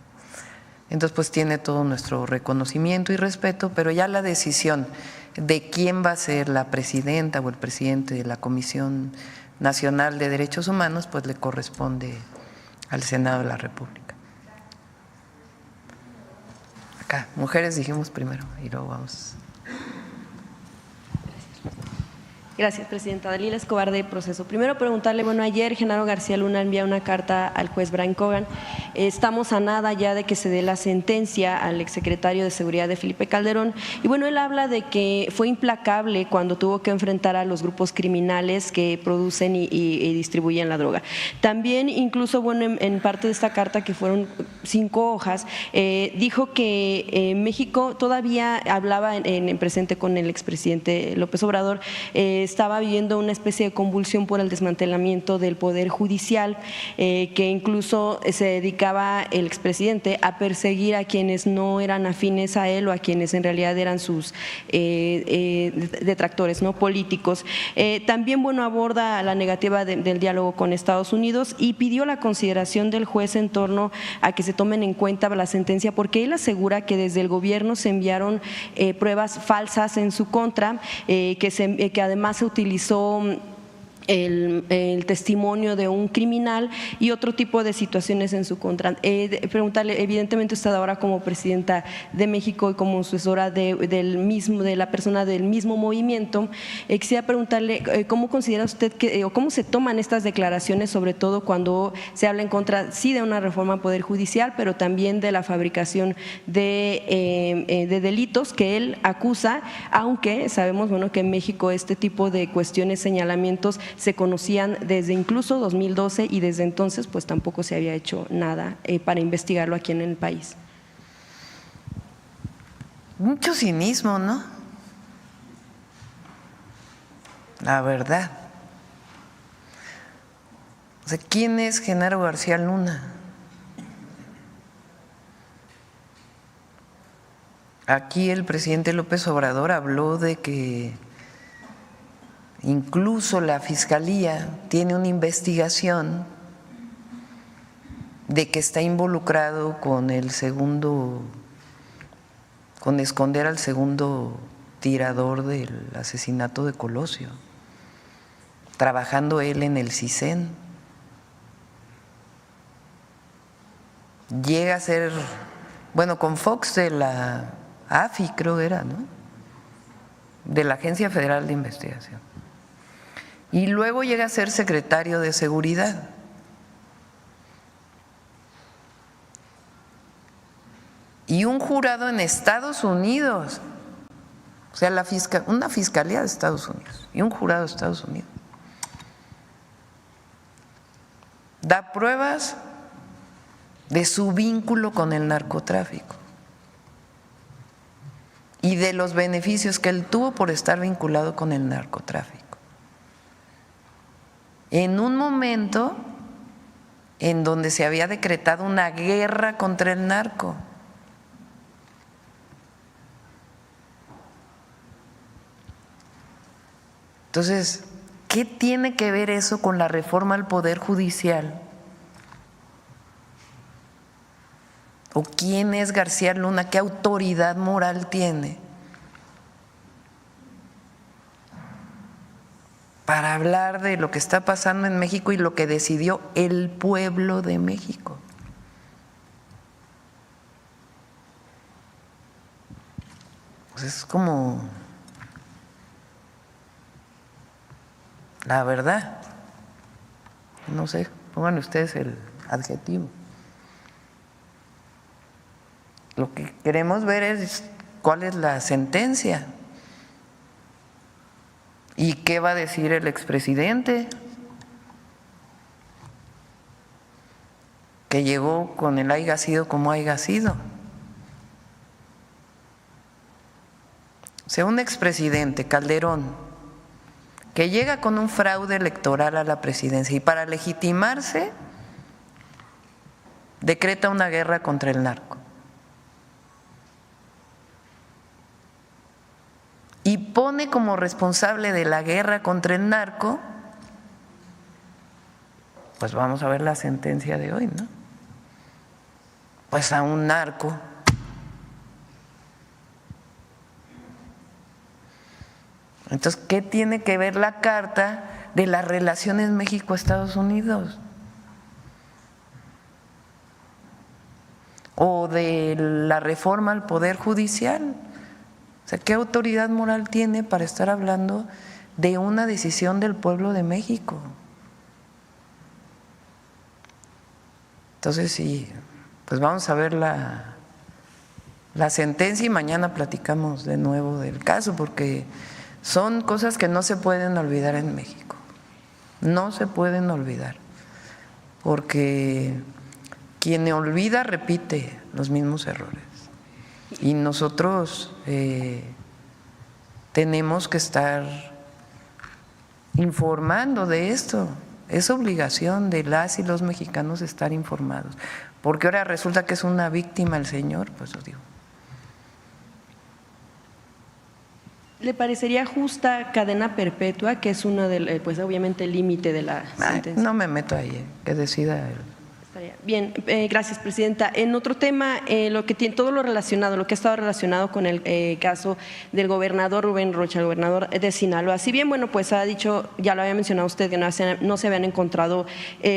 Entonces, pues tiene todo nuestro reconocimiento y respeto, pero ya la decisión de quién va a ser la presidenta o el presidente de la Comisión Nacional de Derechos Humanos, pues le corresponde al Senado de la República. Acá, mujeres dijimos primero y luego vamos. Gracias, presidenta. Dalila Escobar, de Proceso. Primero preguntarle, bueno, ayer Genaro García Luna envía una carta al juez Brian Cogan. Estamos a nada ya de que se dé la sentencia al exsecretario de Seguridad de Felipe Calderón. Y bueno, él habla de que fue implacable cuando tuvo que enfrentar a los grupos criminales que producen y distribuyen la droga. También, incluso, bueno, en parte de esta carta, que fueron 5 hojas, dijo que México todavía hablaba en presente con el expresidente López Obrador, estaba viviendo una especie de convulsión por el desmantelamiento del Poder Judicial, que incluso se dedicaba el expresidente a perseguir a quienes no eran afines a él o a quienes en realidad eran sus detractores, ¿no?, políticos. También, bueno, aborda la negativa del diálogo con Estados Unidos y pidió la consideración del juez en torno a que se tomen en cuenta la sentencia, porque él asegura que desde el gobierno se enviaron pruebas falsas en su contra, que además se utilizó el testimonio de un criminal y otro tipo de situaciones en su contra. Preguntarle, evidentemente usted ahora como presidenta de México y como sucesora de la persona del mismo movimiento, quisiera preguntarle cómo considera usted o cómo se toman estas declaraciones, sobre todo cuando se habla en contra, sí, de una reforma al Poder Judicial, pero también de la fabricación de delitos que él acusa, aunque sabemos, bueno, que en México este tipo de cuestiones, señalamientos, se conocían desde incluso 2012 y desde entonces pues tampoco se había hecho nada para investigarlo aquí en el país. Mucho cinismo, ¿no? La verdad. O sea, ¿quién es Genaro García Luna? Aquí el presidente López Obrador habló de que incluso la Fiscalía tiene una investigación de que está involucrado con con esconder al segundo tirador del asesinato de Colosio, trabajando él en el CISEN. Llega a ser, bueno, con Fox de la AFI, creo era, ¿no?, de la Agencia Federal de Investigación. Y luego llega a ser secretario de Seguridad. Y un jurado en Estados Unidos, o sea, una fiscalía de Estados Unidos y un jurado de Estados Unidos, da pruebas de su vínculo con el narcotráfico y de los beneficios que él tuvo por estar vinculado con el narcotráfico. En un momento en donde se había decretado una guerra contra el narco. Entonces, ¿qué tiene que ver eso con la reforma al Poder Judicial? ¿O quién es García Luna? ¿Qué autoridad moral tiene para hablar de lo que está pasando en México y lo que decidió el pueblo de México? Pues es como, la verdad, no sé, pongan ustedes el adjetivo. Lo que queremos ver es cuál es la sentencia. ¿Y qué va a decir el expresidente? Que llegó con el haya sido como haya sido. O sea, un expresidente, Calderón, que llega con un fraude electoral a la presidencia y para legitimarse decreta una guerra contra el narco. Y pone como responsable de la guerra contra el narco, pues vamos a ver la sentencia de hoy, ¿no? pues a un narco. Entonces, ¿qué tiene que ver la Carta de las relaciones México-Estados Unidos? O de la reforma al Poder Judicial. O sea, ¿qué autoridad moral tiene para estar hablando de una decisión del pueblo de México? Entonces, sí, pues vamos a ver la sentencia y mañana platicamos de nuevo del caso, porque son cosas que no se pueden olvidar en México. No se pueden olvidar, porque quien olvida repite los mismos errores. Y nosotros tenemos que estar informando de esto. Es obligación de las y los mexicanos estar informados, porque ahora resulta que es una víctima el señor, pues lo digo. ¿Le parecería justa cadena perpetua, que es uno de, pues obviamente el límite de la sentencia? No me meto ahí, que decida él. Bien, gracias, presidenta. En otro tema, lo que tiene todo lo relacionado, lo que ha estado relacionado con el caso del gobernador Rubén Rocha, el gobernador de Sinaloa. Si bien, bueno, pues ha dicho, ya lo había mencionado usted, que no se habían encontrado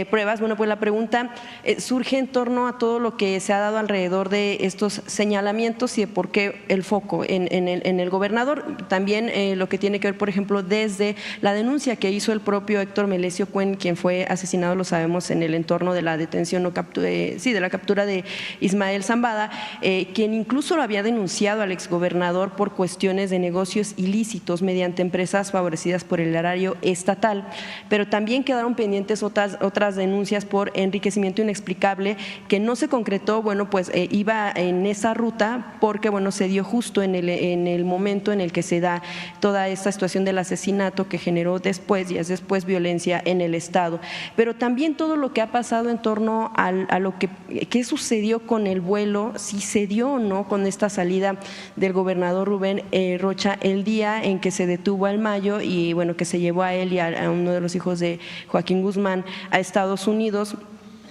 pruebas. Bueno, pues la pregunta surge en torno a todo lo que se ha dado alrededor de estos señalamientos y de por qué el foco en el gobernador. También lo que tiene que ver, por ejemplo, desde la denuncia que hizo el propio Héctor Melesio Cuen, quien fue asesinado, lo sabemos, en el entorno de la detención de la captura de Ismael Zambada, quien incluso lo había denunciado al exgobernador por cuestiones de negocios ilícitos mediante empresas favorecidas por el erario estatal, pero también quedaron pendientes otras denuncias por enriquecimiento inexplicable que no se concretó. Bueno, pues iba en esa ruta porque, bueno, se dio justo en el momento en el que se da toda esta situación del asesinato que generó días después violencia en el estado, pero también todo lo que ha pasado en torno a lo que sucedió con el vuelo, si se dio o no con esta salida del gobernador Rubén Rocha el día en que se detuvo al Mayo y, bueno, que se llevó a él y a uno de los hijos de Joaquín Guzmán a Estados Unidos,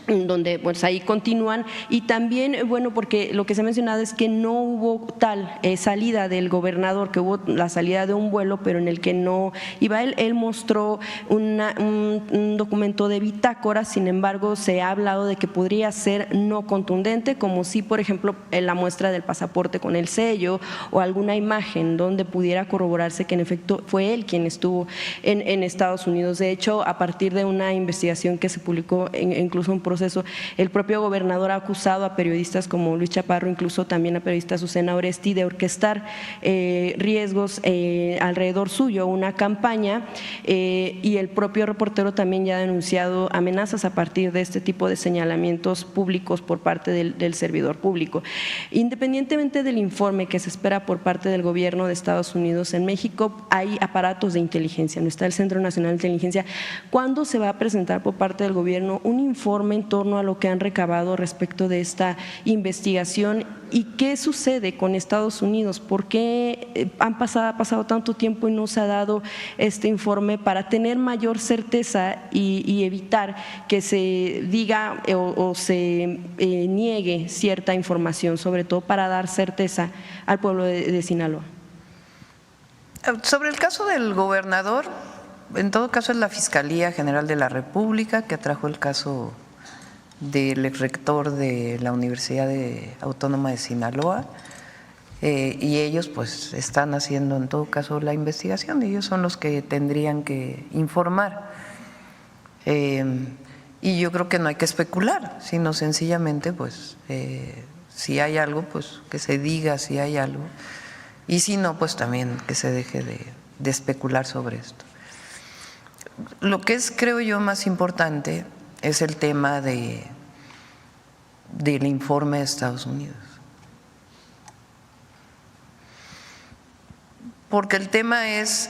donde pues ahí continúan. Y también, bueno, porque lo que se ha mencionado es que no hubo tal salida del gobernador, que hubo la salida de un vuelo, pero en el que no iba él. Él mostró un documento de bitácora, sin embargo se ha hablado de que podría ser no contundente, como si, por ejemplo, la muestra del pasaporte con el sello o alguna imagen donde pudiera corroborarse que en efecto fue él quien estuvo en Estados Unidos. De hecho, a partir de una investigación que se publicó incluso un proceso, el propio gobernador ha acusado a periodistas como Luis Chaparro, incluso también a periodista Susana Oresti, de orquestar riesgos alrededor suyo, una campaña, y el propio reportero también ya ha denunciado amenazas a partir de este tipo de señalamientos públicos por parte del servidor público. Independientemente del informe que se espera por parte del gobierno de Estados Unidos, en México hay aparatos de inteligencia, no está el Centro Nacional de Inteligencia. ¿Cuándo se va a presentar por parte del gobierno un informe en torno a lo que han recabado respecto de esta investigación y qué sucede con Estados Unidos? ¿Por qué ha pasado tanto tiempo y no se ha dado este informe para tener mayor certeza y evitar que se diga o se niegue cierta información, sobre todo para dar certeza al pueblo de Sinaloa? Sobre el caso del gobernador, en todo caso es la Fiscalía General de la República que atrajo el caso del exrector de la Universidad Autónoma de Sinaloa, y ellos pues están haciendo en todo caso la investigación, ellos son los que tendrían que informar, y yo creo que no hay que especular, sino sencillamente pues si hay algo pues que se diga si hay algo, y si no pues también que se deje de especular sobre esto. Lo que es, creo yo, más importante es el tema del informe de Estados Unidos. Porque el tema es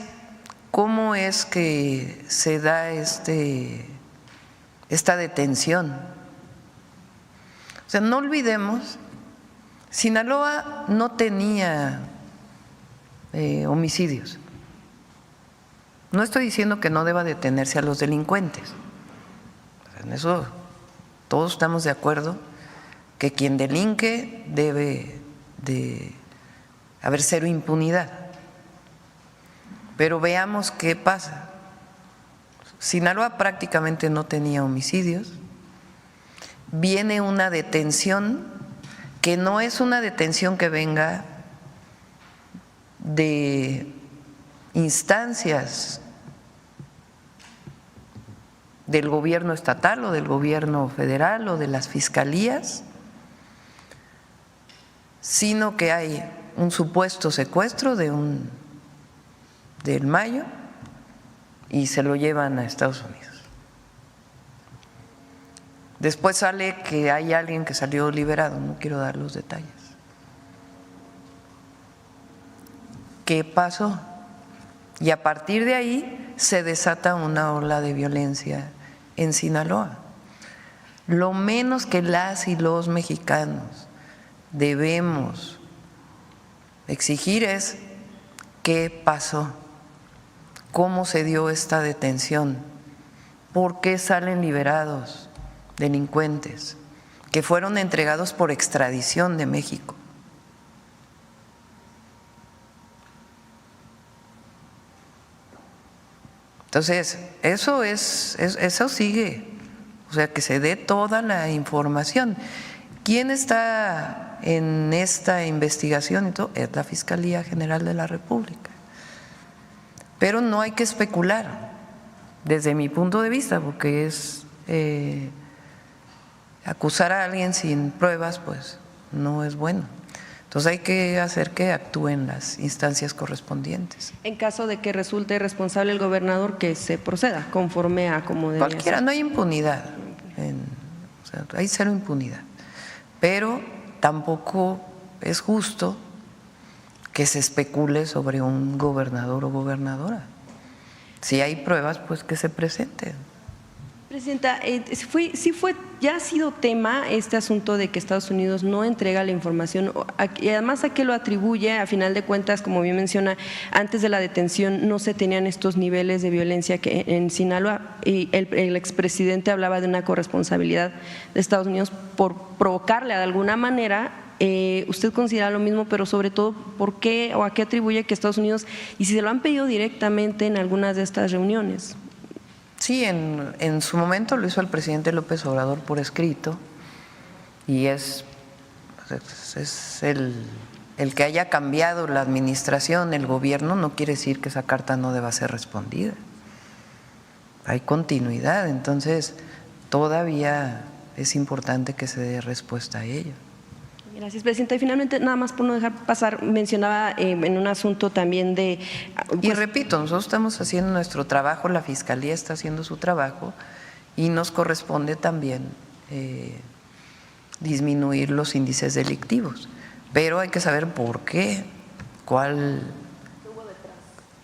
cómo es que se da esta detención. O sea, no olvidemos, Sinaloa no tenía homicidios. No estoy diciendo que no deba detenerse a los delincuentes. En eso todos estamos de acuerdo, que quien delinque debe de haber cero impunidad. Pero veamos qué pasa. Sinaloa prácticamente no tenía homicidios. Viene una detención que no es una detención que venga de instancias del gobierno estatal o del gobierno federal o de las fiscalías, sino que hay un supuesto secuestro del Mayo y se lo llevan a Estados Unidos. Después sale que hay alguien que salió liberado, no quiero dar los detalles. ¿Qué pasó? Y a partir de ahí se desata una ola de violencia en Sinaloa. Lo menos que las y los mexicanos debemos exigir es qué pasó, cómo se dio esta detención, por qué salen liberados delincuentes que fueron entregados por extradición de México. Entonces, eso sigue, o sea, que se dé toda la información. ¿Quién está en esta investigación y todo? Es la Fiscalía General de la República. Pero no hay que especular, desde mi punto de vista, porque es acusar a alguien sin pruebas, pues no es bueno. Entonces hay que hacer que actúen las instancias correspondientes. En caso de que resulte responsable el gobernador, que se proceda conforme a como debería cualquiera, ser. No hay impunidad, o sea, hay cero impunidad, pero tampoco es justo que se especule sobre un gobernador o gobernadora. Si hay pruebas, pues que se presenten. Presidenta, ya ha sido tema este asunto de que Estados Unidos no entrega la información y además a qué lo atribuye. A final de cuentas, como bien menciona, antes de la detención no se tenían estos niveles de violencia que en Sinaloa, y el expresidente hablaba de una corresponsabilidad de Estados Unidos por provocarle de alguna manera. ¿Usted considera lo mismo, pero sobre todo por qué o a qué atribuye que Estados Unidos, y si se lo han pedido directamente en algunas de estas reuniones? Sí, en su momento lo hizo el presidente López Obrador por escrito, y es el que haya cambiado la administración, el gobierno, no quiere decir que esa carta no deba ser respondida. Hay continuidad, entonces todavía es importante que se dé respuesta a ello. Gracias, Presidenta. Y finalmente, nada más por no dejar pasar, mencionaba en un asunto también de… Y repito, nosotros estamos haciendo nuestro trabajo, la Fiscalía está haciendo su trabajo y nos corresponde también disminuir los índices delictivos. Pero hay que saber por qué,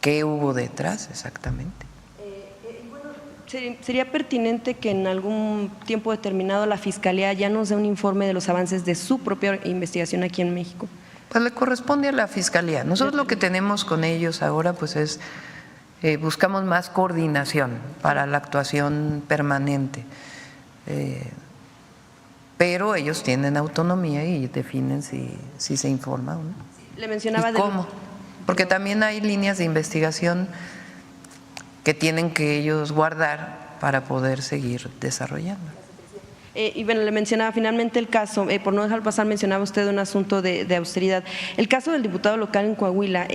qué hubo detrás exactamente. ¿Sería pertinente que en algún tiempo determinado la Fiscalía ya nos dé un informe de los avances de su propia investigación aquí en México? Pues le corresponde a la Fiscalía. Nosotros lo que tenemos con ellos ahora pues es, buscamos más coordinación para la actuación permanente, pero ellos tienen autonomía y definen si se informa o no. Le mencionaba ¿Y cómo? Porque también hay líneas de investigación que tienen que ellos guardar para poder seguir desarrollando. Y bueno, le mencionaba finalmente el caso, por no dejar pasar, mencionaba usted un asunto de austeridad. El caso del diputado local en Coahuila,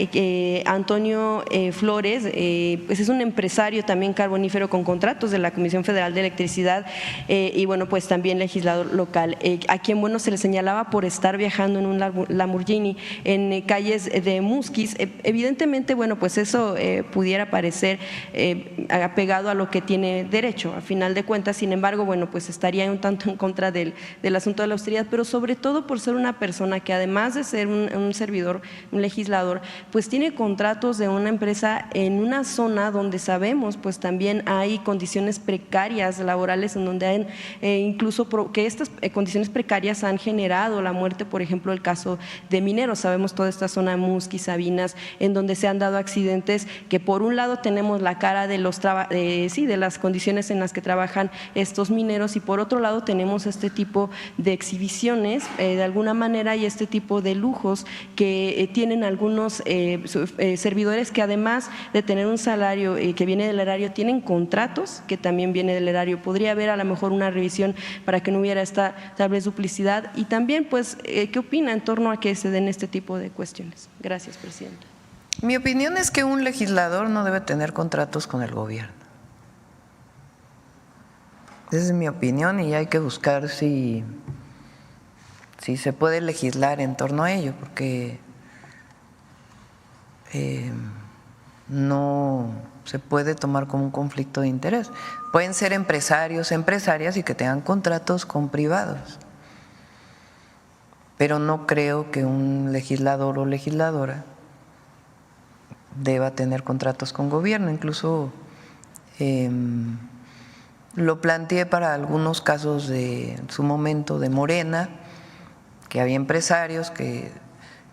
Antonio Flores, pues es un empresario también carbonífero con contratos de la Comisión Federal de Electricidad y bueno, pues también legislador local, a quien bueno se le señalaba por estar viajando en un Lamborghini en calles de Musquis. Evidentemente, bueno, pues eso pudiera parecer apegado a lo que tiene derecho, a final de cuentas. Sin embargo, bueno, pues estaría un tanto en contra del asunto de la austeridad, pero sobre todo por ser una persona que además de ser un servidor, un legislador, pues tiene contratos de una empresa en una zona donde sabemos pues también hay condiciones precarias laborales, en donde hay incluso que estas condiciones precarias han generado la muerte, por ejemplo, el caso de mineros. Sabemos toda esta zona de Musquis, Sabinas, en donde se han dado accidentes que por un lado tenemos la cara de las condiciones en las que trabajan estos mineros y por otro lado Estado tenemos este tipo de exhibiciones, de alguna manera, y este tipo de lujos que tienen algunos servidores que, además de tener un salario que viene del erario, tienen contratos que también viene del erario. Podría haber a lo mejor una revisión para que no hubiera esta tal vez duplicidad, y también pues ¿qué opina en torno a que se den este tipo de cuestiones? Gracias, presidenta. Mi opinión es que un legislador no debe tener contratos con el gobierno. Esa es mi opinión, y hay que buscar si se puede legislar en torno a ello, porque no se puede tomar como un conflicto de interés. Pueden ser empresarios, empresarias, y que tengan contratos con privados, pero no creo que un legislador o legisladora deba tener contratos con gobierno. Incluso lo planteé para algunos casos de en su momento de Morena, que había empresarios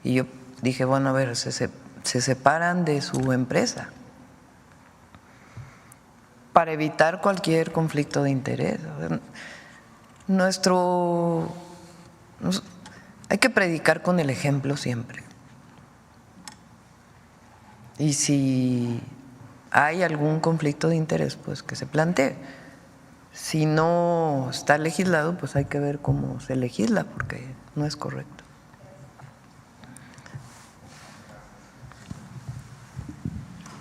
y yo dije, bueno, a ver, se separan de su empresa para evitar cualquier conflicto de interés. Hay que predicar con el ejemplo siempre. Y si hay algún conflicto de interés, pues que se plantee. Si no está legislado, pues hay que ver cómo se legisla, porque no es correcto.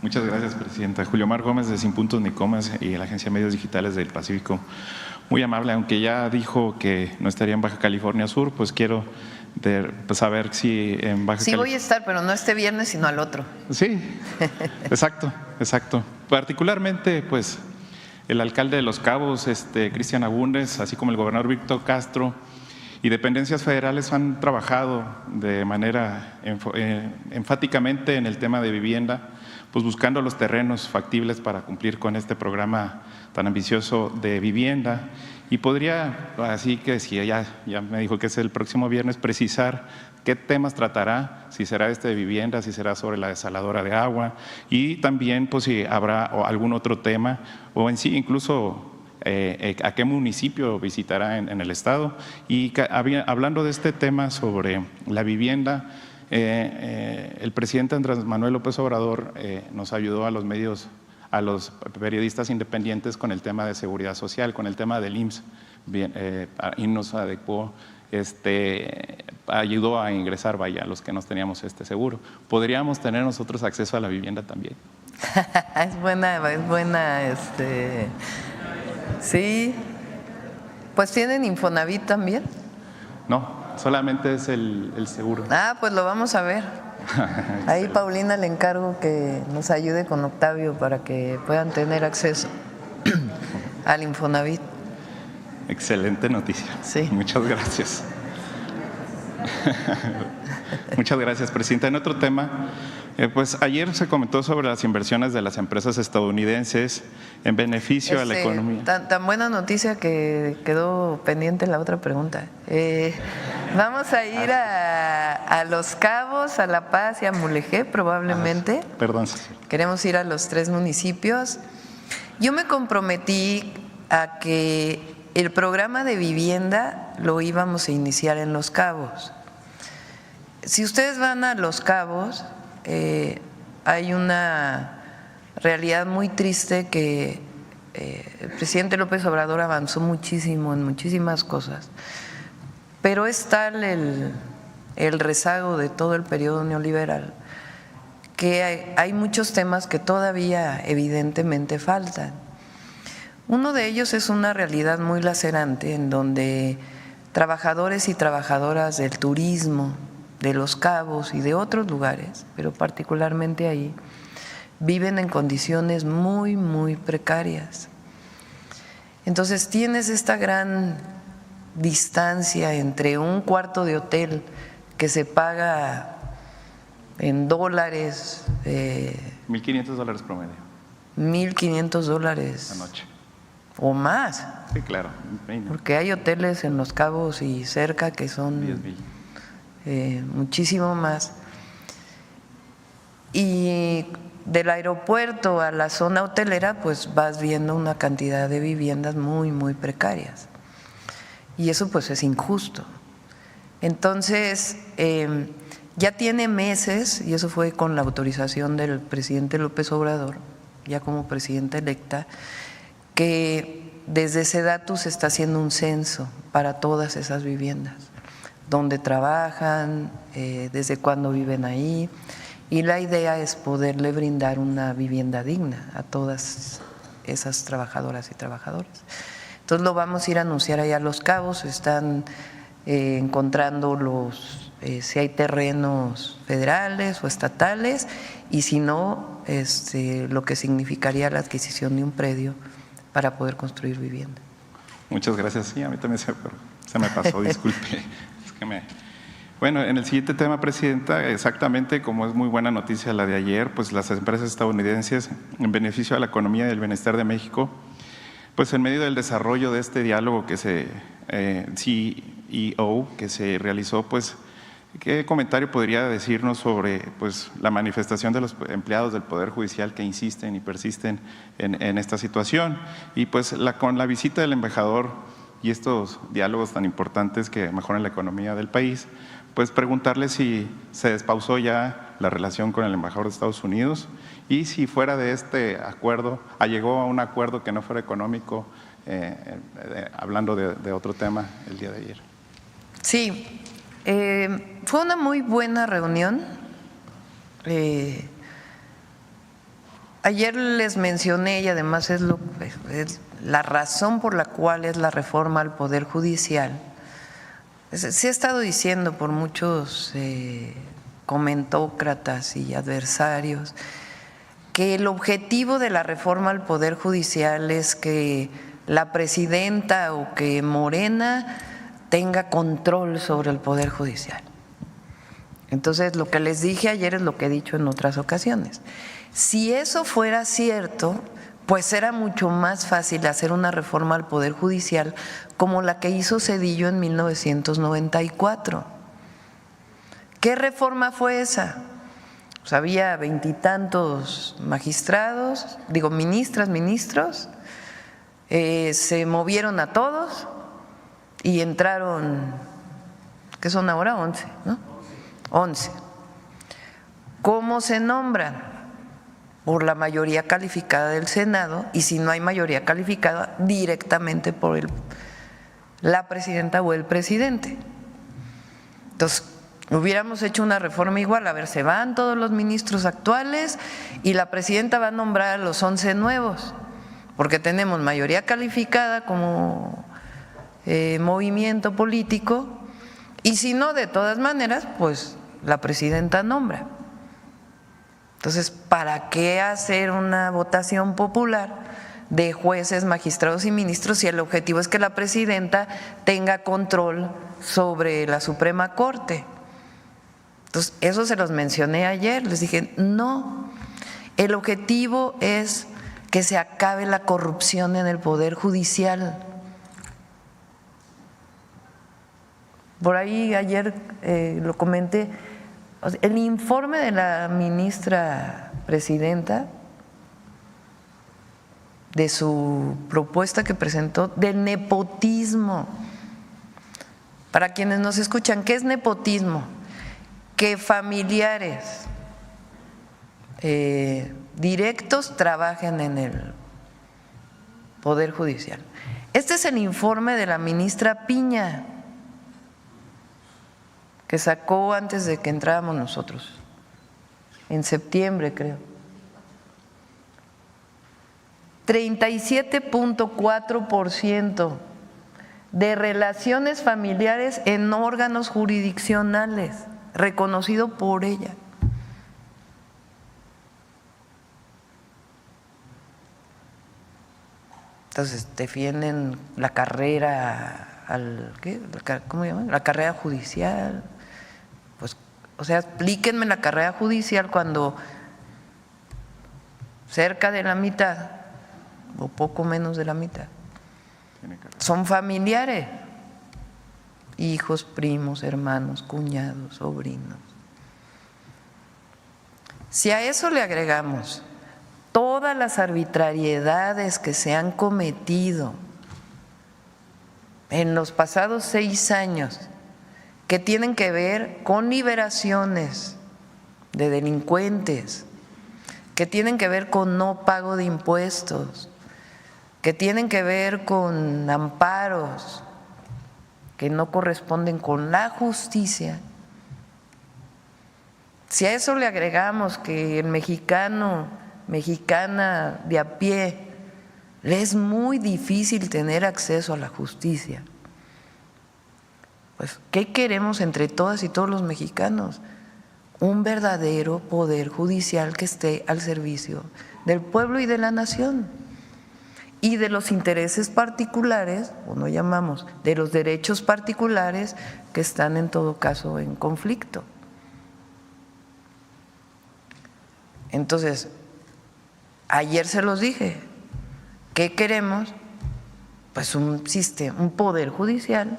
Muchas gracias, presidenta. Julio Mar Gómez, de Sin Puntos ni Comas y la Agencia de Medios Digitales del Pacífico. Muy amable, aunque ya dijo que no estaría en Baja California Sur, pues quiero saber si en Baja California… Sí voy a estar, pero no este viernes, sino al otro. Sí, exacto. Particularmente, pues, el alcalde de Los Cabos, Cristian Agúndez, así como el gobernador Víctor Castro y dependencias federales han trabajado de manera enfáticamente en el tema de vivienda, pues buscando los terrenos factibles para cumplir con este programa tan ambicioso de vivienda. Y podría, así que si ya me dijo que es el próximo viernes, precisar qué temas tratará, si será de vivienda, si será sobre la desaladora de agua, y también pues si habrá algún otro tema, o en sí incluso a qué municipio visitará en el estado. Y hablando de este tema sobre la vivienda, el presidente Andrés Manuel López Obrador nos ayudó a los medios, a los periodistas independientes con el tema de seguridad social, con el tema del IMSS, y nos adecuó, ayudó a ingresar, a los que no teníamos seguro. ¿Podríamos tener nosotros acceso a la vivienda también? Es buena, sí. Pues ¿tienen Infonavit también? No, solamente es el seguro. Pues lo vamos a ver. Ahí Paulina le encargo que nos ayude con Octavio para que puedan tener acceso al Infonavit. Excelente noticia. Sí. Muchas gracias. Muchas gracias, presidenta. En otro tema, pues ayer se comentó sobre las inversiones de las empresas estadounidenses en beneficio a la economía. Tan buena noticia que quedó pendiente la otra pregunta. Vamos a ir a Los Cabos, a La Paz y a Mulegé probablemente. Perdón. Queremos ir a los 3 municipios. Yo me comprometí a que el programa de vivienda lo íbamos a iniciar en Los Cabos. Si ustedes van a Los Cabos, hay una realidad muy triste que el presidente López Obrador avanzó muchísimo en muchísimas cosas, pero es tal el rezago de todo el periodo neoliberal que hay muchos temas que todavía evidentemente faltan. Uno de ellos es una realidad muy lacerante en donde trabajadores y trabajadoras del turismo, de Los Cabos y de otros lugares, pero particularmente ahí, viven en condiciones muy, muy precarias. Entonces tienes esta gran distancia entre un cuarto de hotel que se paga en dólares. $1,500 promedio. $1,500 la noche. O más. Sí, claro. Porque hay hoteles en Los Cabos y cerca que son muchísimo más. Y del aeropuerto a la zona hotelera, pues vas viendo una cantidad de viviendas muy, muy precarias. y eso pues es injusto. Entonces, ya tiene meses, y eso fue con la autorización del presidente López Obrador, ya como presidenta electa, que desde SEDATU se está haciendo un censo para todas esas viviendas, dónde trabajan, desde cuándo viven ahí, y la idea es poderle brindar una vivienda digna a todas esas trabajadoras y trabajadores. Entonces lo vamos a ir a anunciar allá a Los Cabos, están encontrando si hay terrenos federales o estatales, y si no, lo que significaría la adquisición de un predio para poder construir vivienda. Muchas gracias. Sí, a mí también se me pasó, disculpe. Es que Bueno, en el siguiente tema, Presidenta, exactamente como es muy buena noticia la de ayer, pues las empresas estadounidenses, en beneficio de la economía y el bienestar de México, pues en medio del desarrollo de este diálogo que CEO que se realizó, pues, ¿qué comentario podría decirnos sobre pues, la manifestación de los empleados del Poder Judicial que insisten y persisten en esta situación? Y pues con la visita del embajador y estos diálogos tan importantes que mejoran la economía del país, pues preguntarle si se despausó ya la relación con el embajador de Estados Unidos y si fuera de este acuerdo, llegó a un acuerdo que no fuera económico, hablando de otro tema el día de ayer. Sí, fue una muy buena reunión. Ayer les mencioné, y además es la razón por la cual es la reforma al Poder Judicial. Se ha estado diciendo por muchos comentócratas y adversarios que el objetivo de la reforma al Poder Judicial es que la presidenta o que Morena tenga control sobre el Poder Judicial. Entonces, lo que les dije ayer es lo que he dicho en otras ocasiones. Si eso fuera cierto, pues era mucho más fácil hacer una reforma al Poder Judicial como la que hizo Zedillo en 1994. ¿Qué reforma fue esa? Pues había 20 y tantos magistrados, ministros, se movieron a todos y entraron, ¿qué son ahora? 11, ¿no? 11. ¿Cómo se nombran? Por la mayoría calificada del Senado, y si no hay mayoría calificada, directamente por la presidenta o el presidente. Entonces, hubiéramos hecho una reforma igual, a ver, se van todos los ministros actuales y la presidenta va a nombrar a los 11 nuevos, porque tenemos mayoría calificada como movimiento político, y si no, de todas maneras, pues la presidenta nombra. Entonces, ¿para qué hacer una votación popular de jueces, magistrados y ministros si el objetivo es que la presidenta tenga control sobre la Suprema Corte? Entonces, eso se los mencioné ayer, les dije, no, el objetivo es que se acabe la corrupción en el Poder Judicial. Por ahí ayer lo comenté, el informe de la ministra presidenta, de su propuesta que presentó del nepotismo. Para quienes nos escuchan, ¿qué es nepotismo? Que familiares directos trabajen en el Poder Judicial. Este es el informe de la ministra Piña, que sacó antes de que entráramos nosotros, en septiembre creo. 37.4% de relaciones familiares en órganos jurisdiccionales, reconocido por ella. Entonces defienden la carrera ¿cómo llaman? La carrera judicial. Pues, o sea, explíquenme la carrera judicial cuando cerca de la mitad o poco menos de la mitad son familiares, hijos, primos, hermanos, cuñados, sobrinos. Si a eso le agregamos todas las arbitrariedades que se han cometido en los pasados 6 años que tienen que ver con liberaciones de delincuentes, que tienen que ver con no pago de impuestos, que tienen que ver con amparos que no corresponden con la justicia. Si a eso le agregamos que el mexicano, mexicana de a pie, le es muy difícil tener acceso a la justicia, pues ¿qué queremos entre todas y todos los mexicanos? Un verdadero poder judicial que esté al servicio del pueblo y de la nación y de los intereses particulares, o no llamamos, de los derechos particulares que están en todo caso en conflicto. Entonces, ayer se los dije, ¿qué queremos? Pues un sistema, un poder judicial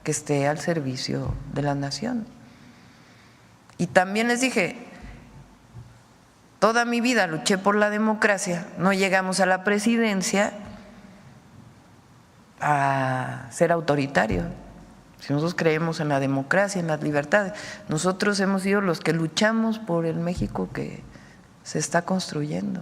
que esté al servicio de la nación. Y también les dije, toda mi vida luché por la democracia, no llegamos a la presidencia a ser autoritarios. Si nosotros creemos en la democracia, en las libertades, nosotros hemos sido los que luchamos por el México que se está construyendo.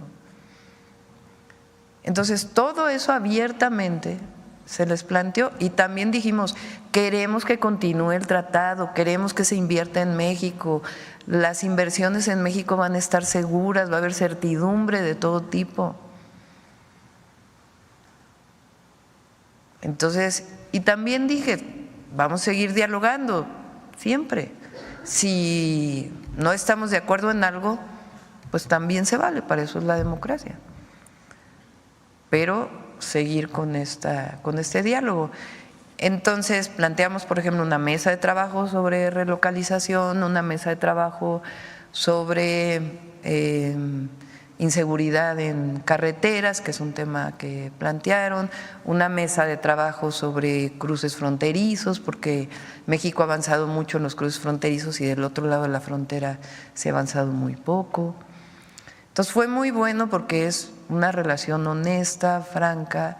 Entonces, todo eso abiertamente se les planteó y también dijimos, queremos que continúe el tratado, queremos que se invierta en México, las inversiones en México van a estar seguras, va a haber certidumbre de todo tipo. Entonces, y también dije, vamos a seguir dialogando siempre. Si no estamos de acuerdo en algo, pues también se vale, para eso es la democracia. Pero seguir con este diálogo. Entonces planteamos, por ejemplo, una mesa de trabajo sobre relocalización, una mesa de trabajo sobre inseguridad en carreteras, que es un tema que plantearon, una mesa de trabajo sobre cruces fronterizos, porque México ha avanzado mucho en los cruces fronterizos y del otro lado de la frontera se ha avanzado muy poco. Entonces fue muy bueno porque es una relación honesta, franca,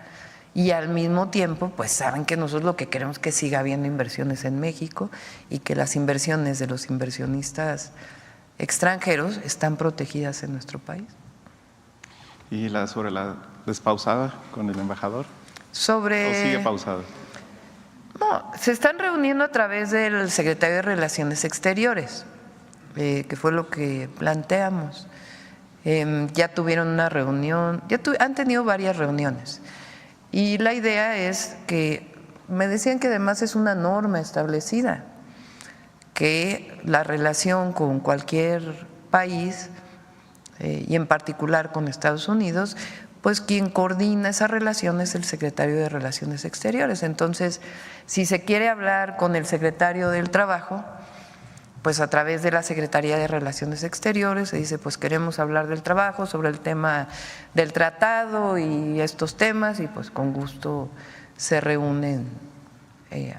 y al mismo tiempo pues saben que nosotros lo que queremos es que siga habiendo inversiones en México y que las inversiones de los inversionistas extranjeros están protegidas en nuestro país. ¿Y sobre la despausada con el embajador? ¿O sigue pausada? No, se están reuniendo a través del secretario de Relaciones Exteriores, que fue lo que planteamos. Ya tuvieron una reunión, han tenido varias reuniones y la idea es que, me decían que además es una norma establecida, que la relación con cualquier país y en particular con Estados Unidos, pues quien coordina esa relación es el secretario de Relaciones Exteriores. Entonces, si se quiere hablar con el secretario del Trabajo, pues a través de la Secretaría de Relaciones Exteriores se dice, pues queremos hablar del trabajo, sobre el tema del tratado y estos temas, y pues con gusto se reúnen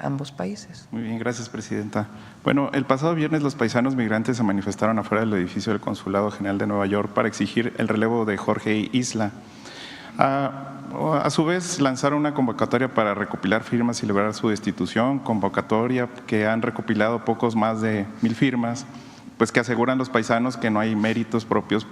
ambos países. Muy bien, gracias, presidenta. Bueno, el pasado viernes los paisanos migrantes se manifestaron afuera del edificio del Consulado General de Nueva York para exigir el relevo de Jorge Isla. A su vez, lanzaron una convocatoria para recopilar firmas y lograr su destitución, convocatoria que han recopilado pocos más de 1,000 firmas, pues que aseguran los paisanos que no hay méritos propios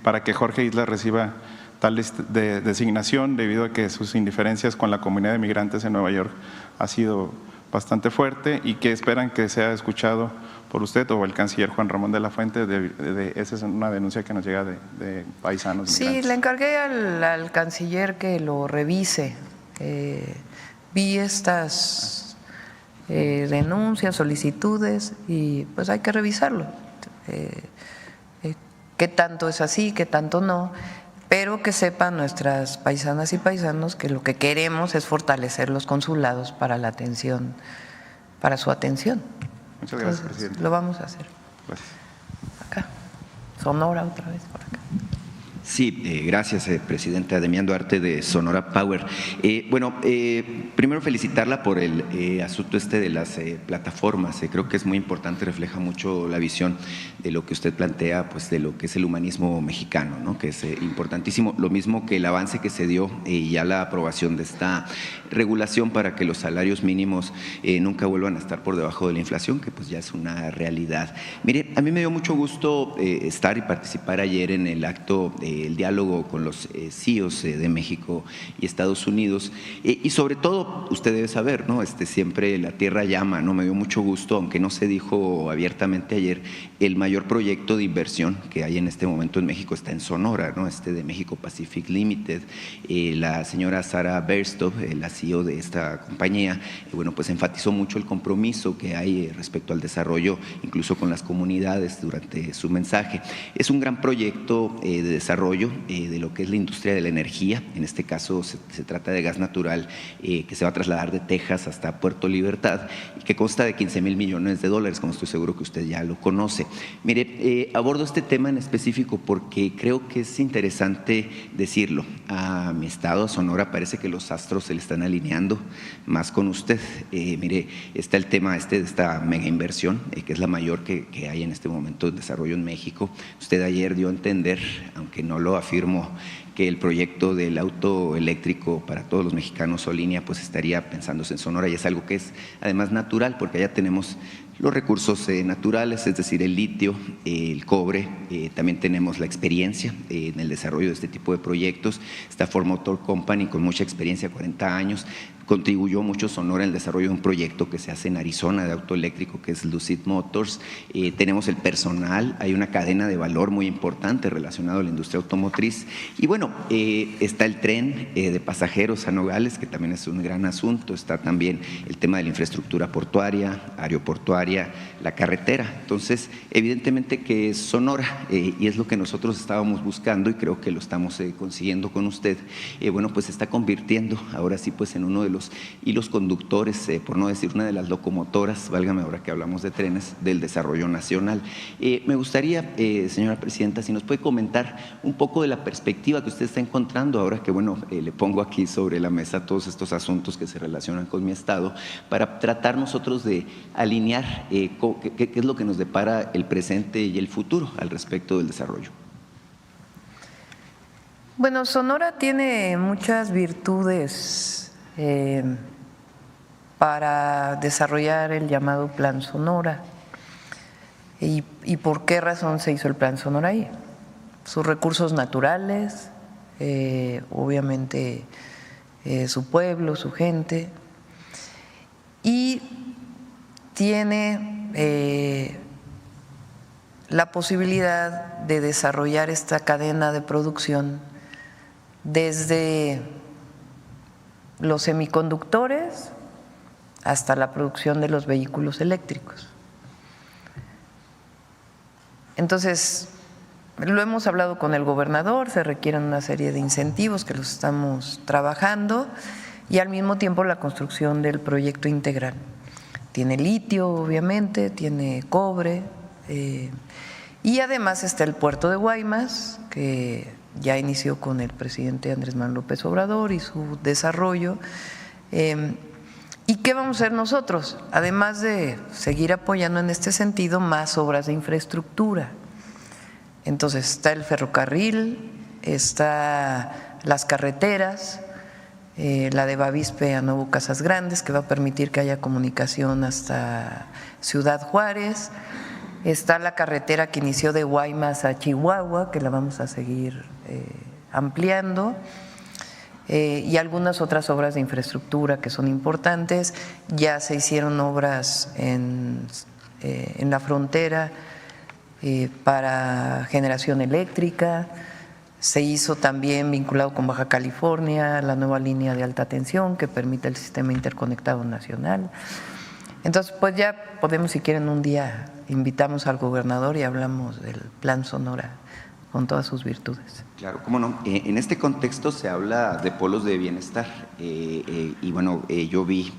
para que Jorge Isla reciba tal designación, debido a que sus indiferencias con la comunidad de migrantes en Nueva York ha sido bastante fuerte y que esperan que sea escuchado por usted o el canciller Juan Ramón de la Fuente. Esa es una denuncia que nos llega de paisanos migrantes. Sí, le encargué al canciller que lo revise. Vi estas denuncias, solicitudes y pues hay que revisarlo. ¿Qué tanto es así, qué tanto no? Pero que sepan nuestras paisanas y paisanos que lo que queremos es fortalecer los consulados para la atención, para su atención. Muchas gracias, Entonces, presidente. lo vamos a hacer. Gracias. Acá, Sonora otra vez por acá. Sí, gracias, Presidenta. Demián Duarte, de Sonora Power. Primero felicitarla por el asunto de las plataformas. Creo que es muy importante, refleja mucho la visión de lo que usted plantea, pues de lo que es el humanismo mexicano, ¿no? Que es importantísimo. Lo mismo que el avance que se dio y ya la aprobación de esta regulación para que los salarios mínimos nunca vuelvan a estar por debajo de la inflación, que pues ya es una realidad. Mire, a mí me dio mucho gusto estar y participar ayer en el acto el diálogo con los CEOs de México y Estados Unidos, y sobre todo, usted debe saber, ¿no? Siempre la tierra llama, ¿no? Me dio mucho gusto, aunque no se dijo abiertamente ayer, el mayor proyecto de inversión que hay en este momento en México está en Sonora, ¿no? De México Pacific Limited. La señora Sara Berstov, la CEO de esta compañía, pues enfatizó mucho el compromiso que hay respecto al desarrollo, incluso con las comunidades, durante su mensaje. Es un gran proyecto de desarrollo de lo que es la industria de la energía. En este caso se trata de gas natural que se va a trasladar de Texas hasta Puerto Libertad y que consta de 15,000 millones de dólares, como estoy seguro que usted ya lo conoce. Mire, abordo este tema en específico porque creo que es interesante decirlo. A mi estado, a Sonora, parece que los astros se le están alineando más con usted. Mire, está el tema de esta mega inversión, que es la mayor que hay en este momento de desarrollo en México. Usted ayer dio a entender, aunque no lo afirmo, que el proyecto del auto eléctrico para todos los mexicanos o línea pues estaría pensándose en Sonora, y es algo que es además natural porque allá tenemos los recursos naturales, es decir, el litio, el cobre, también tenemos la experiencia en el desarrollo de este tipo de proyectos. Está Ford Motor Company con mucha experiencia, 40 años, contribuyó mucho Sonora en el desarrollo de un proyecto que se hace en Arizona de auto eléctrico que es Lucid Motors. Tenemos el personal, hay una cadena de valor muy importante relacionada a la industria automotriz y bueno, está el tren de pasajeros a Nogales, que también es un gran asunto. Está también el tema de la infraestructura portuaria, aeroportuaria, la carretera. Entonces, evidentemente que es Sonora y es lo que nosotros estábamos buscando y creo que lo estamos consiguiendo con usted. Pues se está convirtiendo ahora sí pues en uno de los hilos conductores, por no decir una de las locomotoras, válgame ahora que hablamos de trenes, del desarrollo nacional. Me gustaría, señora Presidenta, si nos puede comentar un poco de la perspectiva que usted está encontrando ahora que le pongo aquí sobre la mesa todos estos asuntos que se relacionan con mi estado, para tratar nosotros de alinear qué es lo que nos depara el presente y el futuro al respecto del desarrollo. Bueno, Sonora tiene muchas virtudes para desarrollar el llamado Plan Sonora. ¿Y por qué razón se hizo el Plan Sonora ahí? Sus recursos naturales, obviamente su pueblo, su gente, y tiene la posibilidad de desarrollar esta cadena de producción desde los semiconductores hasta la producción de los vehículos eléctricos. Entonces, lo hemos hablado con el gobernador, se requieren una serie de incentivos que los estamos trabajando y al mismo tiempo la construcción del proyecto integral. Tiene litio, obviamente, tiene cobre y además está el puerto de Guaymas, que ya inició con el presidente Andrés Manuel López Obrador y su desarrollo. ¿Y qué vamos a hacer nosotros? Además de seguir apoyando en este sentido más obras de infraestructura. Entonces está el ferrocarril, está las carreteras, la de Bavispe a Nuevo Casas Grandes, que va a permitir que haya comunicación hasta Ciudad Juárez. Está la carretera que inició de Guaymas a Chihuahua, que la vamos a seguir ampliando, y algunas otras obras de infraestructura que son importantes. Ya se hicieron obras en la frontera para generación eléctrica. Se hizo también, vinculado con Baja California, la nueva línea de alta tensión que permite el sistema interconectado nacional. Entonces, pues ya podemos, si quieren, un día invitamos al gobernador y hablamos del Plan Sonora con todas sus virtudes. Claro, cómo no. En este contexto se habla de polos de bienestar y bueno, yo vi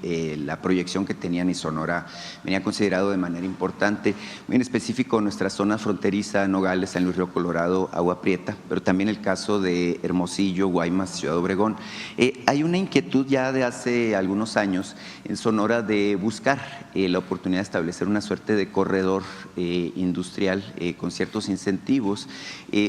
la proyección que tenían y Sonora venía considerado de manera importante, muy en específico nuestra zona fronteriza, Nogales, San Luis Río Colorado, Agua Prieta, pero también el caso de Hermosillo, Guaymas, Ciudad Obregón. Hay una inquietud ya de hace algunos años en Sonora de buscar la oportunidad de establecer una suerte de corredor industrial con ciertos incentivos,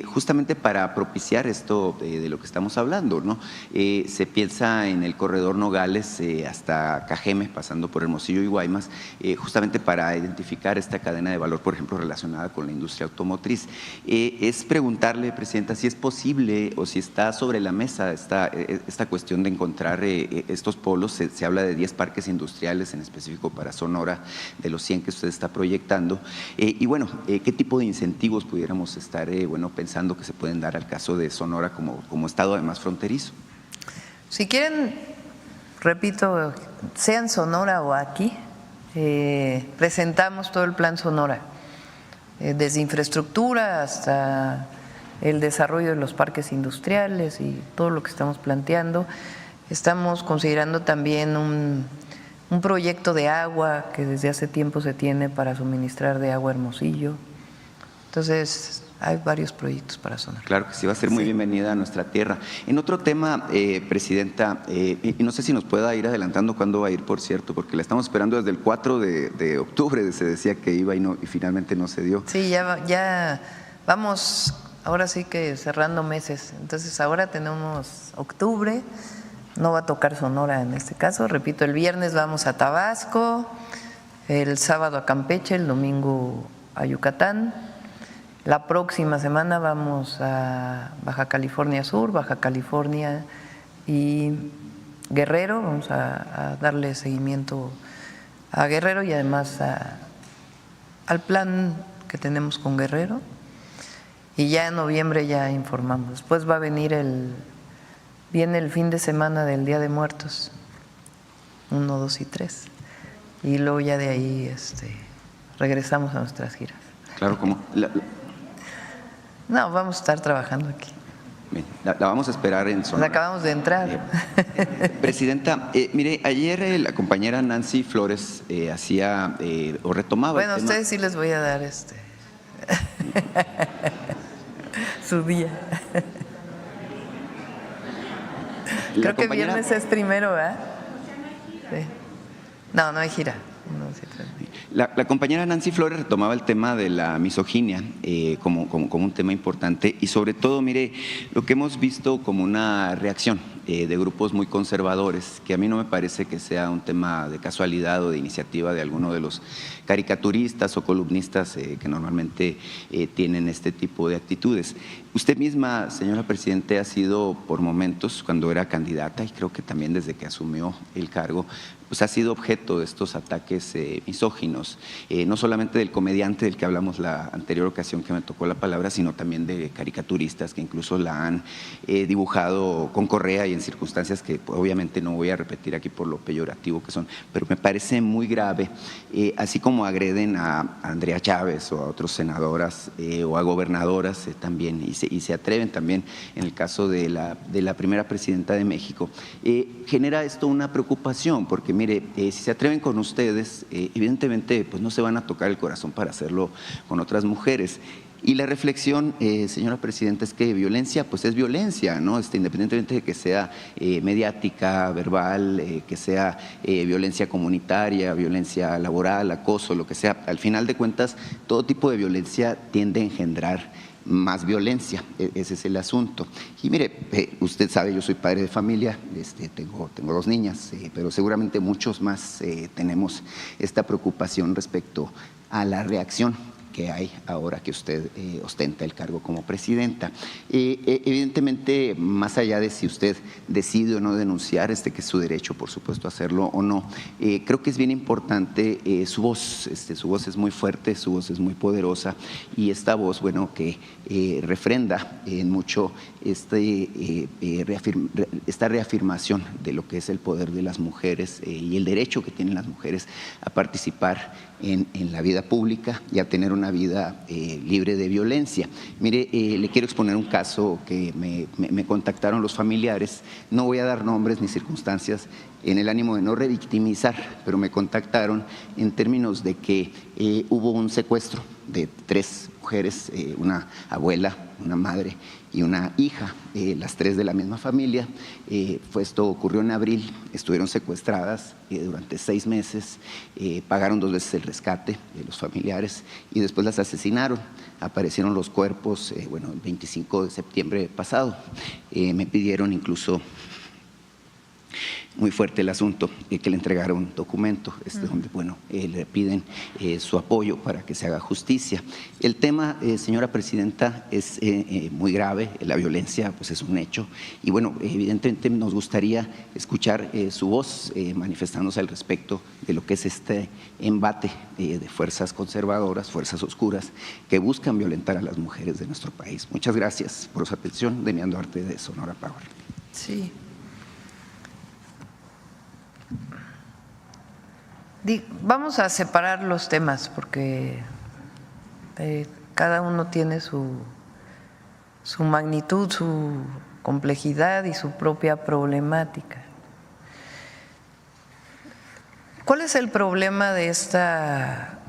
justamente para propiciar esto de lo que estamos hablando, ¿no? Se piensa en el corredor Nogales hasta Cajeme, pasando por Hermosillo y Guaymas, justamente para identificar esta cadena de valor, por ejemplo, relacionada con la industria automotriz. Es preguntarle, Presidenta, si es posible o si está sobre la mesa esta cuestión de encontrar estos polos. Se habla de 10 parques industriales en específico para Sonora, de los 100 que usted está proyectando. Y bueno, ¿qué tipo de incentivos pudiéramos estar pensando que se pueden dar al caso de Sonora como estado además fronterizo? Si quieren, repito, sea en Sonora o aquí, presentamos todo el plan Sonora, desde infraestructura hasta el desarrollo de los parques industriales y todo lo que estamos planteando. Estamos considerando también un proyecto de agua que desde hace tiempo se tiene para suministrar de agua a Hermosillo. Entonces, hay varios proyectos para Sonora. Claro que sí, va a ser muy bienvenida a nuestra tierra. En otro tema, Presidenta, y no sé si nos pueda ir adelantando cuándo va a ir, por cierto, porque la estamos esperando desde el 4 de octubre, se decía que iba y finalmente no se dio. Sí, ya vamos, ahora sí que cerrando meses. Entonces ahora tenemos octubre, no va a tocar Sonora en este caso. Repito, el viernes vamos a Tabasco, el sábado a Campeche, el domingo a Yucatán. La próxima semana vamos a Baja California Sur, Baja California y Guerrero. Vamos a darle seguimiento a Guerrero y además al plan que tenemos con Guerrero. Y ya en noviembre ya informamos. Después va a venir viene el fin de semana del Día de Muertos, 1, 2 y 3. Y luego ya de ahí regresamos a nuestras giras. Claro, ¿cómo? No, vamos a estar trabajando aquí. Bien, la vamos a esperar en Sonora. Acabamos de entrar. Presidenta, mire, ayer la compañera Nancy Flores hacía o retomaba. Bueno, a ustedes sí les voy a dar su día. Creo que viernes es primero, ¿verdad? Sí. No hay gira. No, sí, la compañera Nancy Flores retomaba el tema de la misoginia como un tema importante y sobre todo, mire, lo que hemos visto como una reacción de grupos muy conservadores, que a mí no me parece que sea un tema de casualidad o de iniciativa de alguno de los caricaturistas o columnistas que normalmente tienen este tipo de actitudes. Usted misma, señora Presidente, ha sido por momentos, cuando era candidata y creo que también desde que asumió el cargo, pues ha sido objeto de estos ataques misóginos, no solamente del comediante del que hablamos la anterior ocasión que me tocó la palabra, sino también de caricaturistas que incluso la han dibujado con correa y en circunstancias que obviamente no voy a repetir aquí por lo peyorativo que son, pero me parece muy grave, así como agreden a Andrea Chávez o a otras senadoras o a gobernadoras también, y se atreven también en el caso de la primera presidenta de México, genera esto una preocupación, porque mire, si se atreven con ustedes, evidentemente pues no se van a tocar el corazón para hacerlo con otras mujeres. Y la reflexión, señora Presidenta, es que violencia pues es violencia, ¿no? Independientemente de que sea mediática, verbal, que sea violencia comunitaria, violencia laboral, acoso, lo que sea, al final de cuentas todo tipo de violencia tiende a engendrar más violencia, ese es el asunto. Y mire, usted sabe, yo soy padre de familia, tengo 2 niñas, pero seguramente muchos más tenemos esta preocupación respecto a la reacción que hay ahora que usted ostenta el cargo como presidenta. Evidentemente, más allá de si usted decide o no denunciar, que es su derecho, por supuesto, hacerlo o no, creo que es bien importante su voz. Su voz es muy fuerte, su voz es muy poderosa y esta voz, bueno, que refrenda en mucho esta reafirmación de lo que es el poder de las mujeres y el derecho que tienen las mujeres a participar en la vida pública y a tener una una vida libre de violencia. Mire, le quiero exponer un caso que me contactaron los familiares. No voy a dar nombres ni circunstancias en el ánimo de no revictimizar, pero me contactaron en términos de que hubo un secuestro de 3 mujeres, una abuela, una madre y una hija, las 3 de la misma familia. Esto ocurrió en abril, estuvieron secuestradas durante 6 meses, pagaron 2 veces el rescate de los familiares y después las asesinaron. Aparecieron los cuerpos, el 25 de septiembre pasado. Me pidieron incluso, muy fuerte el asunto, que le entregara un documento donde le piden su apoyo para que se haga justicia. El tema, señora presidenta, es muy grave. La violencia pues es un hecho y evidentemente nos gustaría escuchar su voz manifestándose al respecto de lo que es este embate de fuerzas conservadoras, fuerzas oscuras que buscan violentar a las mujeres de nuestro país. Muchas gracias por su atención. Demián Duarte, de Sonora Power. Sí. Vamos a separar los temas porque cada uno tiene su magnitud, su complejidad y su propia problemática. ¿Cuál es el problema de esta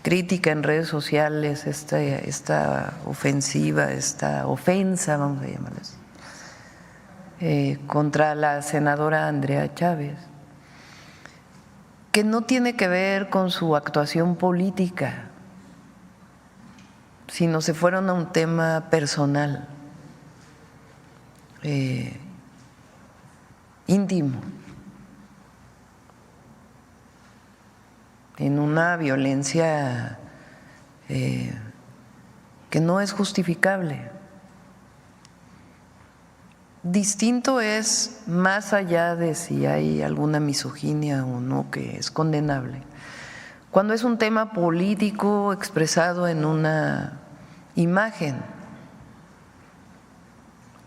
crítica en redes sociales, esta ofensiva, esta ofensa, vamos a llamarla así, contra la senadora Andrea Chávez? Que no tiene que ver con su actuación política, sino se fueron a un tema personal, íntimo, en una violencia que no es justificable. Distinto es, más allá de si hay alguna misoginia o no, que es condenable, cuando es un tema político expresado en una imagen.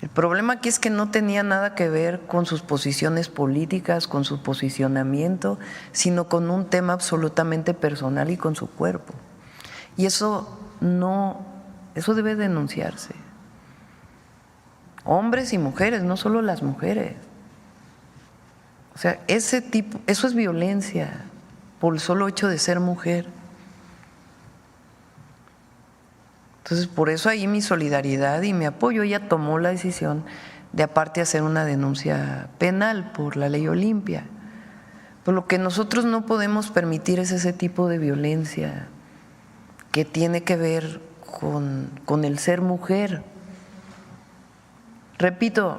El problema aquí es que no tenía nada que ver con sus posiciones políticas, con su posicionamiento, sino con un tema absolutamente personal y con su cuerpo. Y eso debe denunciarse. Hombres y mujeres, no solo las mujeres. O sea, eso es violencia por el solo hecho de ser mujer. Entonces, por eso ahí mi solidaridad y mi apoyo. Ella tomó la decisión de aparte hacer una denuncia penal por la ley Olimpia. Pero lo que nosotros no podemos permitir es ese tipo de violencia que tiene que ver con el ser mujer. Repito,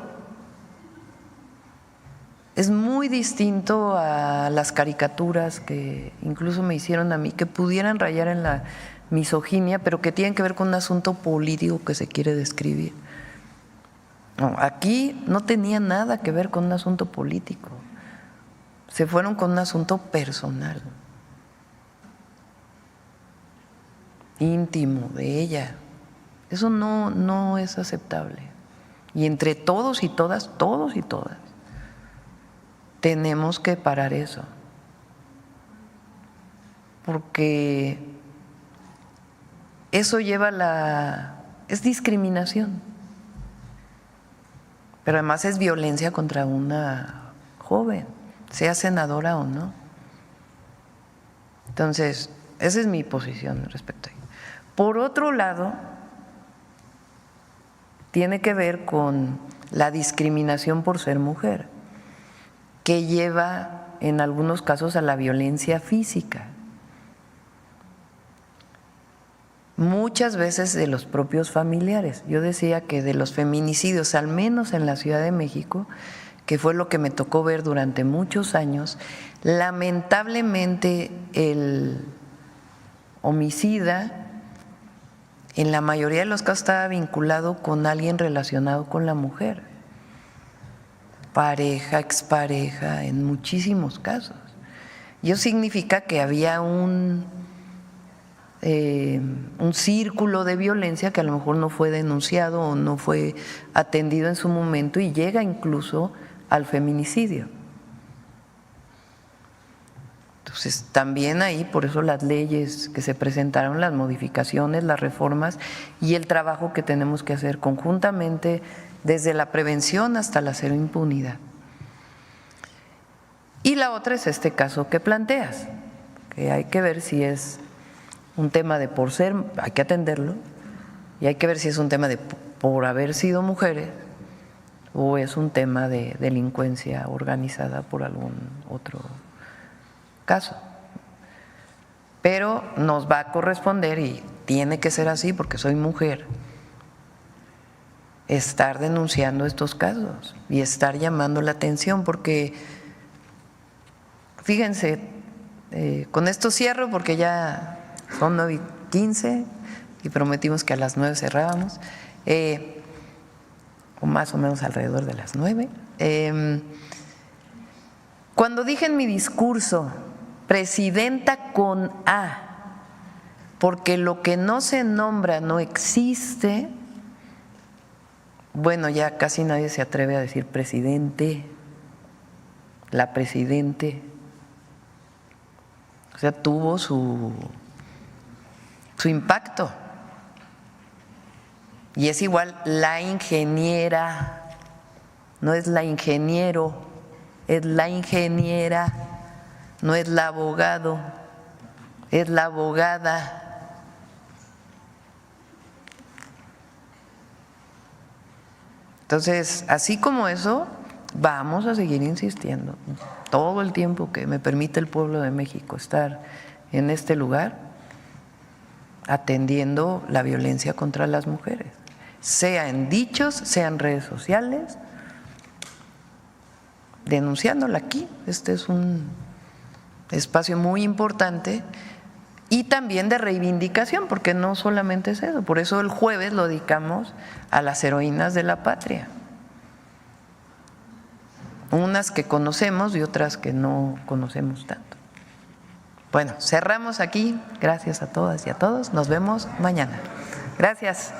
es muy distinto a las caricaturas que incluso me hicieron a mí, que pudieran rayar en la misoginia, pero que tienen que ver con un asunto político que se quiere describir. No, aquí no tenía nada que ver con un asunto político, se fueron con un asunto personal, íntimo de ella. Eso no es aceptable. Y entre todos y todas, tenemos que parar eso. Porque eso es discriminación. Pero además es violencia contra una joven, sea senadora o no. Entonces, esa es mi posición respecto a ello. Por otro lado, tiene que ver con la discriminación por ser mujer, que lleva en algunos casos a la violencia física. Muchas veces de los propios familiares. Yo decía que de los feminicidios, al menos en la Ciudad de México, que fue lo que me tocó ver durante muchos años, lamentablemente el homicida en la mayoría de los casos estaba vinculado con alguien relacionado con la mujer, pareja, expareja, en muchísimos casos. Y eso significa que había un círculo de violencia que a lo mejor no fue denunciado o no fue atendido en su momento y llega incluso al feminicidio. Entonces, también ahí, por eso las leyes que se presentaron, las modificaciones, las reformas y el trabajo que tenemos que hacer conjuntamente desde la prevención hasta la cero impunidad. Y la otra es este caso que planteas, que hay que ver si es un tema de por ser, hay que atenderlo, y hay que ver si es un tema de por haber sido mujeres o es un tema de delincuencia organizada por algún otro caso. Pero nos va a corresponder, y tiene que ser así porque soy mujer, estar denunciando estos casos y estar llamando la atención, porque fíjense, con esto cierro porque ya son 9:15 y prometimos que a las 9 cerrábamos, o más o menos alrededor de las 9. Cuando dije en mi discurso, presidenta con A, porque lo que no se nombra no existe, bueno, ya casi nadie se atreve a decir presidente, la presidente. O sea, tuvo su impacto. Y es igual la ingeniera, no es la ingeniero, es la ingeniera, no es la abogado, es la abogada. Entonces, así como eso, vamos a seguir insistiendo todo el tiempo que me permite el pueblo de México estar en este lugar, atendiendo la violencia contra las mujeres, sea en dichos, sea en redes sociales, denunciándola aquí. Este es un espacio muy importante y también de reivindicación, porque no solamente es eso, por eso el jueves lo dedicamos a las heroínas de la patria, unas que conocemos y otras que no conocemos tanto. Bueno, cerramos aquí. Gracias a todas y a todos. Nos vemos mañana. Gracias.